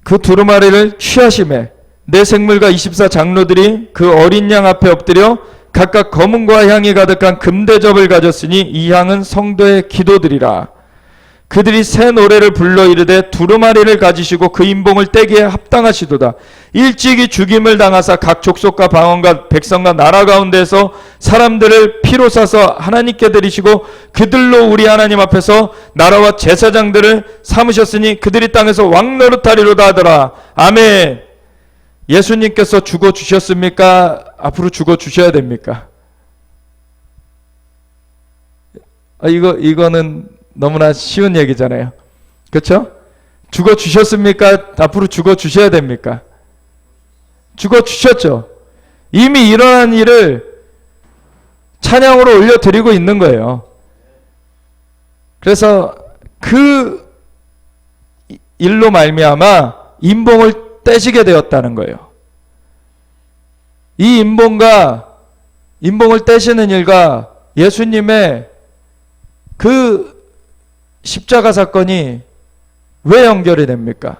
그 두루마리를 취하심에 내 생물과 24장로들이 그 어린 양 앞에 엎드려 각각 검은과 향이 가득한 금대접을 가졌으니 이 향은 성도의 기도들이라. 그들이 새 노래를 불러 이르되 두루마리를 가지시고 그 인봉을 떼기에 합당하시도다. 일찍이 죽임을 당하사 각 족속과 방언과 백성과 나라 가운데서 사람들을 피로 사서 하나님께 드리시고 그들로 우리 하나님 앞에서 나라와 제사장들을 삼으셨으니 그들이 땅에서 왕 노릇하리로다 하더라. 아멘. 예수님께서 죽어주셨습니까? 앞으로 죽어주셔야 됩니까? 이거는 너무나 쉬운 얘기잖아요. 그렇죠? 죽어주셨습니까? 앞으로 죽어주셔야 됩니까? 죽어주셨죠. 이미 일어난 일을 찬양으로 올려드리고 있는 거예요. 그래서 그 일로 말미암아 인봉을 떼시게 되었다는 거예요. 이 인봉을 떼시는 일과 예수님의 그 십자가 사건이 왜 연결이 됩니까?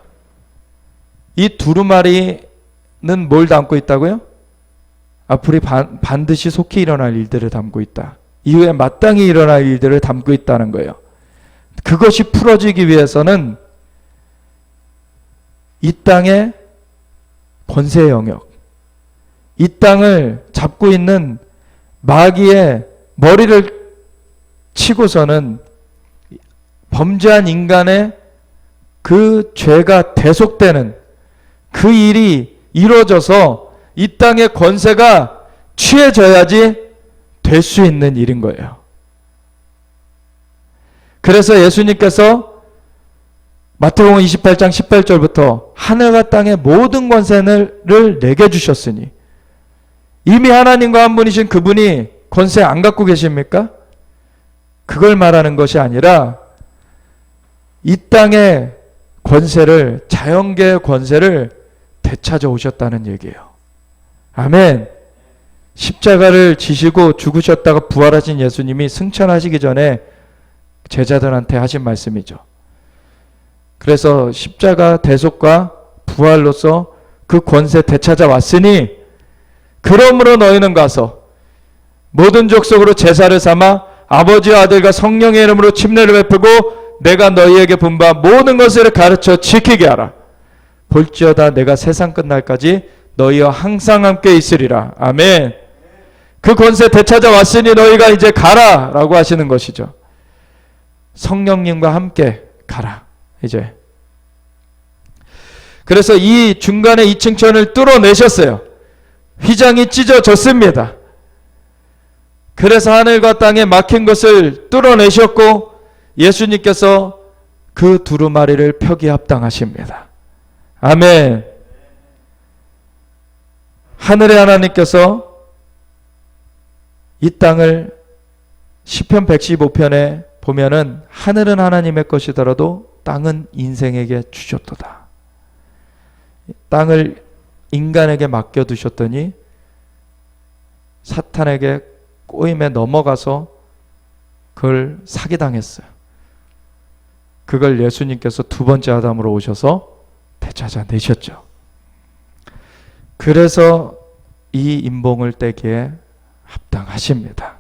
이 두루마리는 뭘 담고 있다고요? 앞으로 반드시 속히 일어날 일들을 담고 있다. 이후에 마땅히 일어날 일들을 담고 있다는 거예요. 그것이 풀어지기 위해서는 이 땅의 권세 영역, 이 땅을 잡고 있는 마귀의 머리를 치고서는 범죄한 인간의 그 죄가 대속되는 그 일이 이루어져서 이 땅의 권세가 취해져야지 될 수 있는 일인 거예요. 그래서 예수님께서 마태복음 28장 18절부터 하늘과 땅의 모든 권세를 내게 주셨으니, 이미 하나님과 한 분이신 그분이 권세 안 갖고 계십니까? 그걸 말하는 것이 아니라 이 땅의 권세를, 자연계의 권세를 되찾아 오셨다는 얘기예요. 아멘. 십자가를 지시고 죽으셨다가 부활하신 예수님이 승천하시기 전에 제자들한테 하신 말씀이죠. 그래서 십자가 대속과 부활로서 그 권세 되찾아 왔으니 그러므로 너희는 가서 모든 족속으로 제사를 삼아 아버지와 아들과 성령의 이름으로 침례를 베푸고 내가 너희에게 본 바 모든 것을 가르쳐 지키게 하라. 볼지어다 내가 세상 끝날까지 너희와 항상 함께 있으리라. 아멘. 그 권세 되찾아 왔으니 너희가 이제 가라 라고 하시는 것이죠. 성령님과 함께 가라 이제. 그래서 이 중간에 2층 천을 뚫어내셨어요. 휘장이 찢어졌습니다. 그래서 하늘과 땅에 막힌 것을 뚫어내셨고 예수님께서 그 두루마리를 펴기 합당하십니다. 아멘. 하늘의 하나님께서 이 땅을 시편 115편에 보면은 하늘은 하나님의 것이더라도 땅은 인생에게 주셨도다. 땅을 인간에게 맡겨두셨더니 사탄에게 꼬임에 넘어가서 그걸 사기당했어요. 그걸 예수님께서 두 번째 아담으로 오셔서 되찾아내셨죠. 그래서 이 인봉을 떼기에 합당하십니다.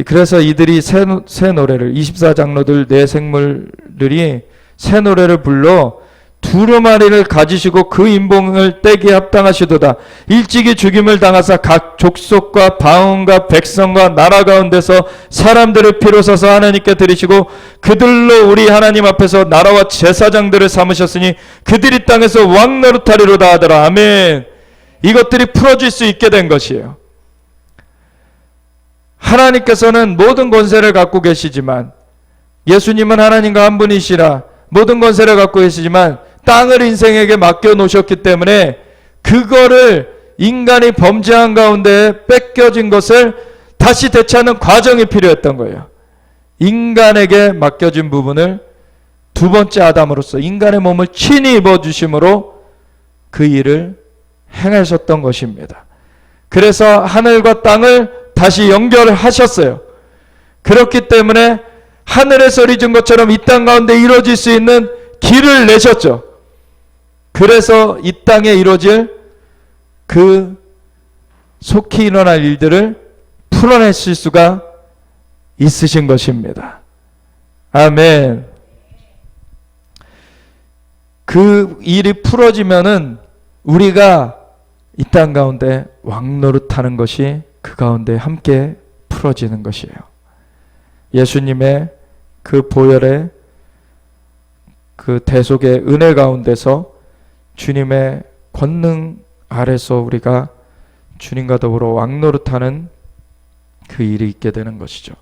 그래서 이들이 새 노래를 24장로들 네 생물들이 새 노래를 불러 두루마리를 가지시고 그 인봉을 떼기에 합당하시도다. 일찍이 죽임을 당하사 각 족속과 방언과 백성과 나라 가운데서 사람들을 피로 써서 하나님께 드리시고 그들로 우리 하나님 앞에서 나라와 제사장들을 삼으셨으니 그들이 땅에서 왕 노릇하리로다 하더라. 아멘. 이것들이 풀어질 수 있게 된 것이에요. 하나님께서는 모든 권세를 갖고 계시지만 예수님은 하나님과 한 분이시라 모든 권세를 갖고 계시지만 땅을 인생에게 맡겨놓으셨기 때문에 그거를 인간이 범죄한 가운데 뺏겨진 것을 다시 되찾는 과정이 필요했던 거예요. 인간에게 맡겨진 부분을 두 번째 아담으로서 인간의 몸을 친히 입어주심으로 그 일을 행하셨던 것입니다. 그래서 하늘과 땅을 다시 연결하셨어요. 그렇기 때문에 하늘에 소리 진 것처럼 이 땅 가운데 이루어질 수 있는 길을 내셨죠. 그래서 이 땅에 이루어질 그 속히 일어날 일들을 풀어내실 수가 있으신 것입니다. 아멘. 그 일이 풀어지면은 우리가 이 땅 가운데 왕노릇하는 것이 그 가운데 함께 풀어지는 것이에요. 예수님의 그 보혈의 그 대속의 은혜 가운데서 주님의 권능 아래서 우리가 주님과 더불어 왕노릇하는 그 일이 있게 되는 것이죠.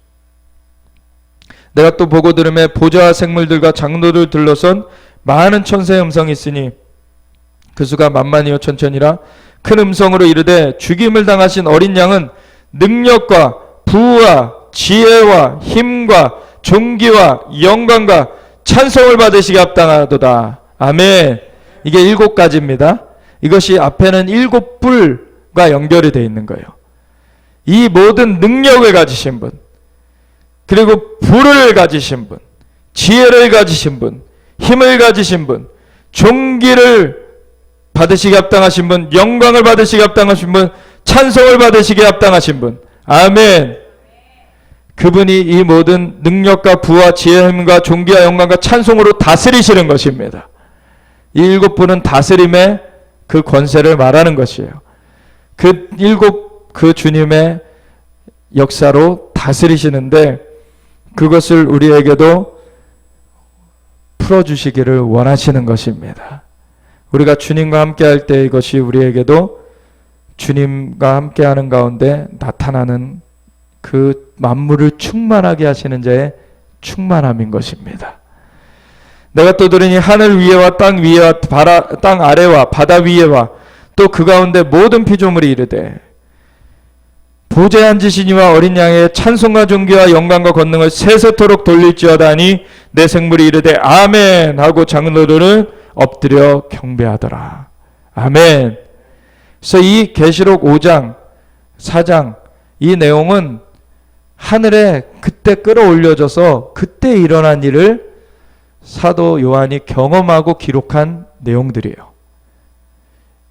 내가 또 보고 들음에 보좌와 생물들과 장로들 둘러선 많은 천사의 음성이 있으니 그 수가 만만이요 천천이라 큰 음성으로 이르되 죽임을 당하신 어린 양은 능력과 부와 지혜와 힘과 존귀와 영광과 찬송을 받으시기 합당하도다. 아멘. 이게 7가지입니다. 이것이 앞에는 7불과 연결이 되어 있는 거예요. 이 모든 능력을 가지신 분, 그리고 부를 가지신 분, 지혜를 가지신 분, 힘을 가지신 분, 존귀를 받으시기 합당하신 분, 영광을 받으시기 합당하신 분, 찬송을 받으시기 합당하신 분. 아멘. 그분이 이 모든 능력과 부와 지혜와 힘과 존귀와 영광과 찬송으로 다스리시는 것입니다. 이 7분은 다스림의 그 권세를 말하는 것이에요. 그 주님의 역사로 다스리시는데 그것을 우리에게도 풀어주시기를 원하시는 것입니다. 우리가 주님과 함께 할 때 이것이 우리에게도 주님과 함께 하는 가운데 나타나는 그 만물을 충만하게 하시는 자의 충만함인 것입니다. 내가 또 들으니 하늘 위에와 땅 위에와 땅 아래와 바다 위에와 또 그 가운데 모든 피조물이 이르되 보좌에 앉으시니와 어린 양의 찬송과 존귀와 영광과 권능을 세세토록 돌릴지어다 하니 내 생물이 이르되 아멘 하고 장로들은 엎드려 경배하더라. 아멘. 그래서 이 계시록 5장 4장 이 내용은 하늘에 그때 끌어올려져서 그때 일어난 일을 사도 요한이 경험하고 기록한 내용들이에요.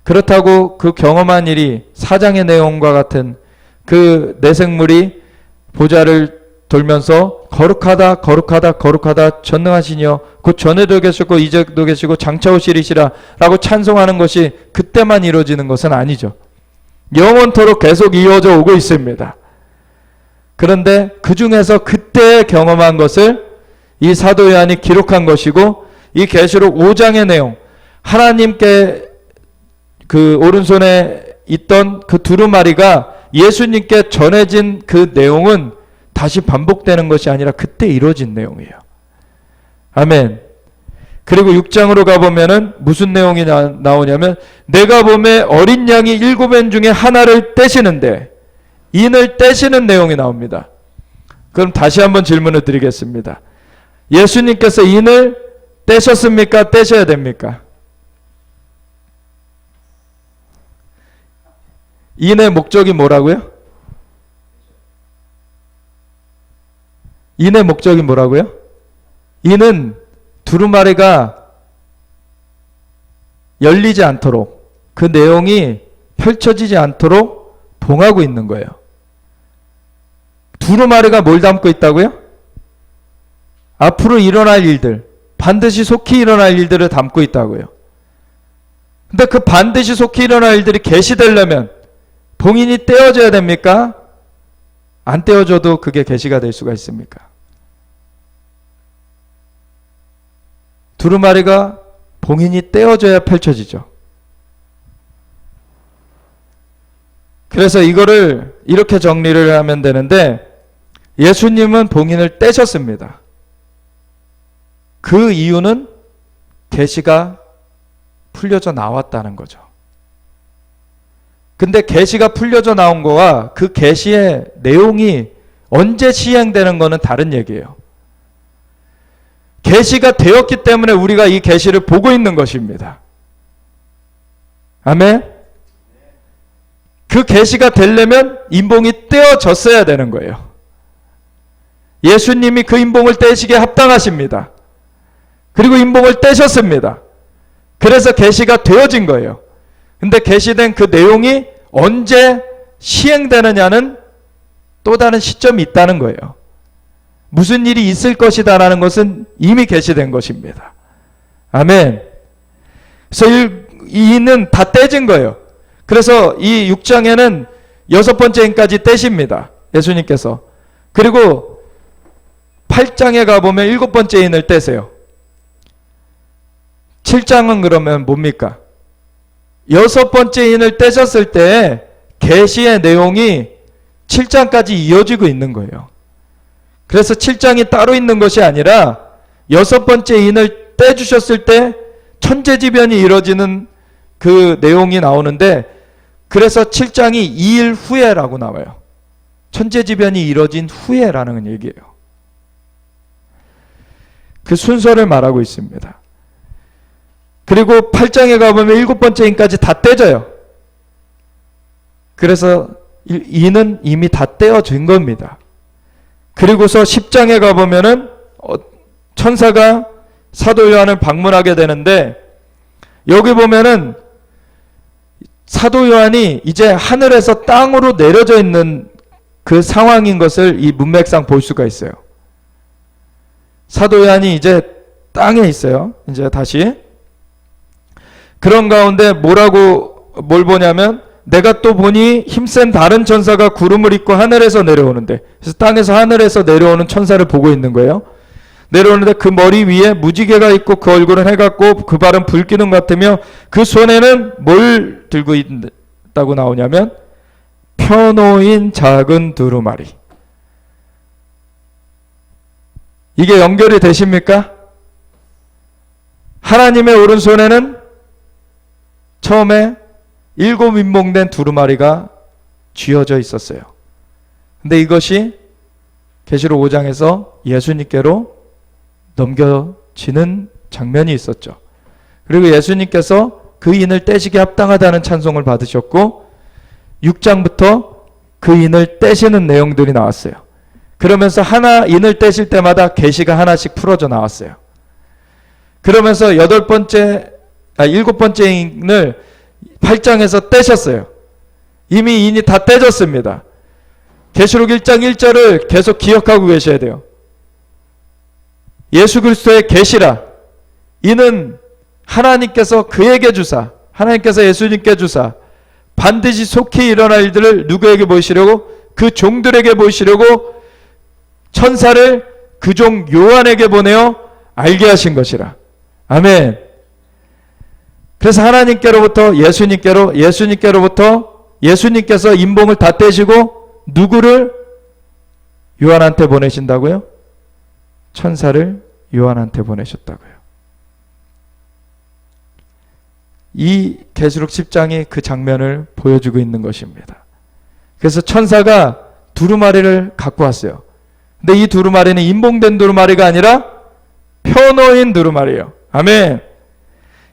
그렇다고 그 경험한 일이 4장의 내용과 같은 그 내생물이 보좌를 돌면서 거룩하다 거룩하다 거룩하다 전능하시니여 곧 전에도 계셨고 이제도 계시고 장차 오시리시라 라고 찬송하는 것이 그때만 이루어지는 것은 아니죠. 영원토록 계속 이어져 오고 있습니다. 그런데 그 중에서 그때 경험한 것을 이 사도 요한이 기록한 것이고, 이 계시록 5장의 내용, 하나님께 그 오른손에 있던 그 두루마리가 예수님께 전해진 그 내용은 다시 반복되는 것이 아니라 그때 이루어진 내용이에요. 아멘. 그리고 6장으로 가보면은 무슨 내용이 나오냐면, 내가 보매 어린 양이 7엔 중에 하나를 떼시는데, 인을 떼시는 내용이 나옵니다. 그럼 다시 한번 질문을 드리겠습니다. 예수님께서 인을 떼셨습니까? 떼셔야 됩니까? 인의 목적이 뭐라고요? 인의 목적이 뭐라고요? 인은 두루마리가 열리지 않도록, 그 내용이 펼쳐지지 않도록 봉하고 있는 거예요. 두루마리가 뭘 담고 있다고요? 앞으로 일어날 일들, 반드시 속히 일어날 일들을 담고 있다고요. 근데 그 반드시 속히 일어날 일들이 계시되려면 봉인이 떼어져야 됩니까? 안 떼어져도 그게 계시가 될 수가 있습니까? 두루마리가 봉인이 떼어져야 펼쳐지죠. 그래서 이거를 이렇게 정리를 하면 되는데, 예수님은 봉인을 떼셨습니다. 그 이유는 계시가 풀려져 나왔다는 거죠. 근데 계시가 풀려져 나온 거와 그 계시의 내용이 언제 시행되는 거는 다른 얘기예요. 계시가 되었기 때문에 우리가 이 계시를 보고 있는 것입니다. 아멘. 그 계시가 되려면 인봉이 떼어졌어야 되는 거예요. 예수님이 그 인봉을 떼시기에 합당하십니다. 그리고 인봉을 떼셨습니다. 그래서 계시가 되어진 거예요. 근데 계시된 그 내용이 언제 시행되느냐는 또 다른 시점이 있다는 거예요. 무슨 일이 있을 것이다라는 것은 이미 계시된 것입니다. 아멘. 그래서 이 인은 다 떼진 거예요. 그래서 이 6장에는 6번째 인까지 떼십니다. 예수님께서. 그리고 8장에 가보면 7번째 인을 떼세요. 7장은 그러면 뭡니까? 6번째 인을 떼셨을 때 계시의 내용이 7장까지 이어지고 있는 거예요. 그래서 7장이 따로 있는 것이 아니라 6번째 인을 떼주셨을 때 천재지변이 이루어지는 그 내용이 나오는데, 그래서 7장이 2일 후에라고 나와요. 천재지변이 이루어진 후에라는 얘기예요. 그 순서를 말하고 있습니다. 그리고 8장에 가보면 7번째 인까지 다 떼져요. 그래서 인은 이미 다 떼어진 겁니다. 그리고서 10장에 가보면은 천사가 사도 요한을 방문하게 되는데, 여기 보면은 사도 요한이 이제 하늘에서 땅으로 내려져 있는 그 상황인 것을 이 문맥상 볼 수가 있어요. 사도 요한이 이제 땅에 있어요. 이제 다시. 그런 가운데 뭘 보냐면, 내가 또 보니 힘센 다른 천사가 구름을 입고 하늘에서 내려오는데, 그래서 땅에서 하늘에서 내려오는 천사를 보고 있는 거예요. 내려오는데 그 머리 위에 무지개가 있고 그 얼굴은 해 같고 그 발은 불기둥 같으며 그 손에는 뭘 들고 있다고 나오냐면 펴놓인 작은 두루마리. 이게 연결이 되십니까? 하나님의 오른손에는 처음에 7 인봉된 두루마리가 쥐어져 있었어요. 근데 이것이 계시록 5장에서 예수님께로 넘겨지는 장면이 있었죠. 그리고 예수님께서 그 인을 떼시기 합당하다는 찬송을 받으셨고 6장부터 그 인을 떼시는 내용들이 나왔어요. 그러면서 인을 떼실 때마다 계시가 하나씩 풀어져 나왔어요. 그러면서 7번째 인을 8장에서 떼셨어요. 이미 인이 다 떼졌습니다. 계시록 1장 1절을 계속 기억하고 계셔야 돼요. 예수 그리스도의 계시라. 이는 하나님께서 그에게 주사, 하나님께서 예수님께 주사 반드시 속히 일어날 일들을 누구에게 보이시려고? 그 종들에게 보이시려고 천사를 그 종 요한에게 보내어 알게 하신 것이라. 아멘. 그래서 하나님께로부터 예수님께로부터 예수님께서 인봉을 다 떼시고 누구를 요한한테 보내신다고요? 천사를 요한한테 보내셨다고요. 이 계시록 10장이 그 장면을 보여주고 있는 것입니다. 그래서 천사가 두루마리를 갖고 왔어요. 근데 이 두루마리는 인봉된 두루마리가 아니라 펴놓인 두루마리예요. 아멘.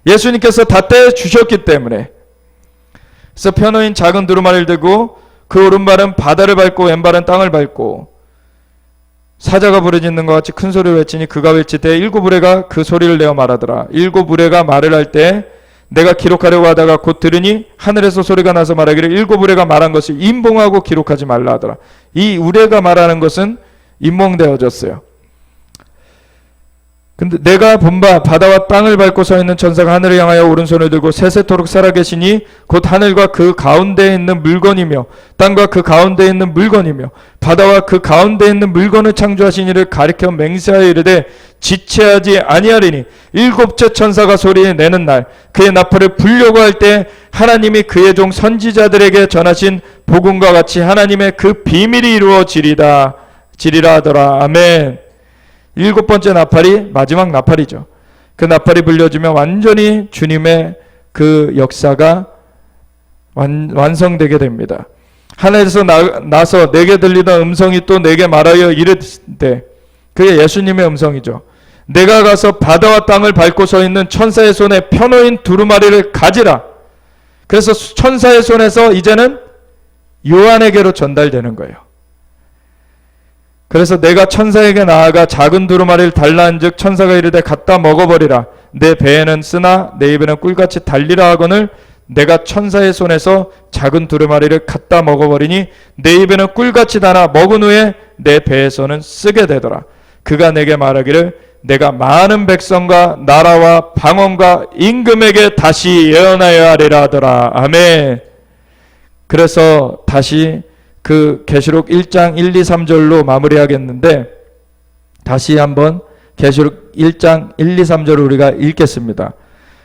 예수님께서 다 떼주셨기 때문에. 그래서 펴놓인 작은 두루마리를 들고 그 오른발은 바다를 밟고 왼발은 땅을 밟고 사자가 부르짖는 것 같이 큰 소리로 외치니 그가 외칠 때 일곱 우레가 그 소리를 내어 말하더라. 일곱 우레가 말을 할 때 내가 기록하려고 하다가 곧 들으니 하늘에서 소리가 나서 말하기를 일곱 우레가 말한 것을 인봉하고 기록하지 말라 하더라. 이 우레가 말하는 것은 인봉되어졌어요. 근데 내가 본 바 바다와 땅을 밟고 서 있는 천사가 하늘을 향하여 오른손을 들고 세세토록 살아계시니 곧 하늘과 그 가운데에 있는 물건이며 땅과 그 가운데에 있는 물건이며 바다와 그 가운데에 있는 물건을 창조하신 이를 가리켜 맹세하여 이르되 지체하지 아니하리니 일곱째 천사가 소리 내는 날 그의 나팔을 불려고 할 때 하나님이 그의 종 선지자들에게 전하신 복음과 같이 하나님의 그 비밀이 이루어지리라 하더라. 아멘. 일곱 번째 나팔이 마지막 나팔이죠. 그 나팔이 불려지면 완전히 주님의 그 역사가 완성되게 됩니다. 하늘에서 나서 내게 들리던 음성이 또 내게 말하여 이르되, 그게 예수님의 음성이죠. 내가 가서 바다와 땅을 밟고 서 있는 천사의 손에 펴놓인 두루마리를 가지라. 그래서 천사의 손에서 이제는 요한에게로 전달되는 거예요. 그래서 내가 천사에게 나아가 작은 두루마리를 달라 한즉 천사가 이르되 갖다 먹어버리라. 내 배에는 쓰나 내 입에는 꿀같이 달리라 하거늘 내가 천사의 손에서 작은 두루마리를 갖다 먹어버리니 내 입에는 꿀같이 달아 먹은 후에 내 배에서는 쓰게 되더라. 그가 내게 말하기를 내가 많은 백성과 나라와 방언과 임금에게 다시 예언하여 하리라 하더라. 아멘. 그래서 다시 그 계시록 1장 1, 2, 3절로 마무리하겠는데 다시 한번 계시록 1장 1, 2, 3절을 우리가 읽겠습니다.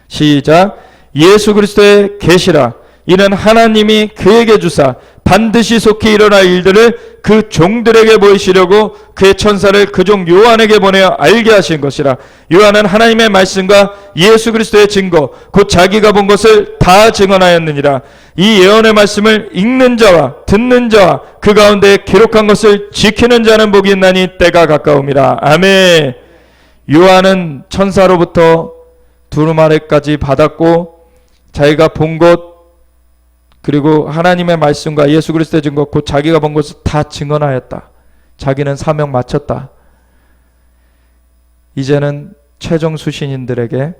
시작. 예수 그리스도의 계시라. 이는 하나님이 그에게 주사 반드시 속히 일어날 일들을 그 종들에게 보이시려고 그의 천사를 그 종 요한에게 보내어 알게 하신 것이라. 요한은 하나님의 말씀과 예수 그리스도의 증거 곧 자기가 본 것을 다 증언하였느니라. 이 예언의 말씀을 읽는 자와 듣는 자와 그 가운데 기록한 것을 지키는 자는 복이 있나니 때가 가까움이라. 아멘. 요한은 천사로부터 두루마리까지 받았고 자기가 본 것 그리고 하나님의 말씀과 예수 그리스도의 증거 곧 자기가 본 것을 다 증언하였다. 자기는 사명 마쳤다. 이제는 최종 수신인들에게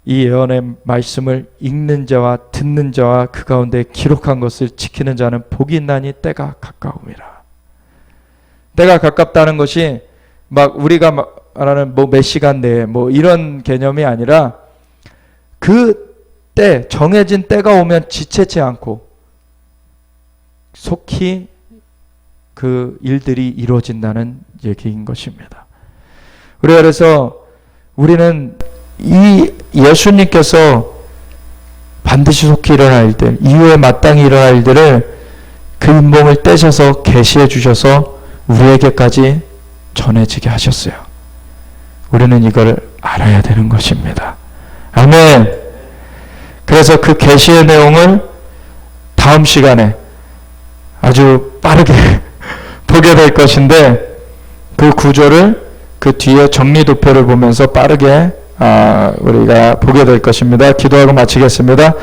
이 예언의 말씀을 읽는 자와 듣는 자와 그 가운데 기록한 것을 지키는 자는 복이 있나니 때가 가까움이라. 때가 가깝다는 것이 막 우리가 말하는 뭐 몇 시간 내에 뭐 이런 개념이 아니라 그 때, 정해진 때가 오면 지체치 않고 속히 그 일들이 이루어진다는 얘기인 것입니다. 그래서 우리는 이 예수님께서 반드시 속히 일어날 일들, 이후에 마땅히 일어날 일들을 그 인봉을 떼셔서 계시해 주셔서 우리에게까지 전해지게 하셨어요. 우리는 이걸 알아야 되는 것입니다. 아멘. 그래서 그 계시의 내용을 다음 시간에 아주 빠르게 보게 될 것인데 그 구조를 그 뒤에 정리도표를 보면서 빠르게 우리가 보게 될 것입니다. 기도하고 마치겠습니다.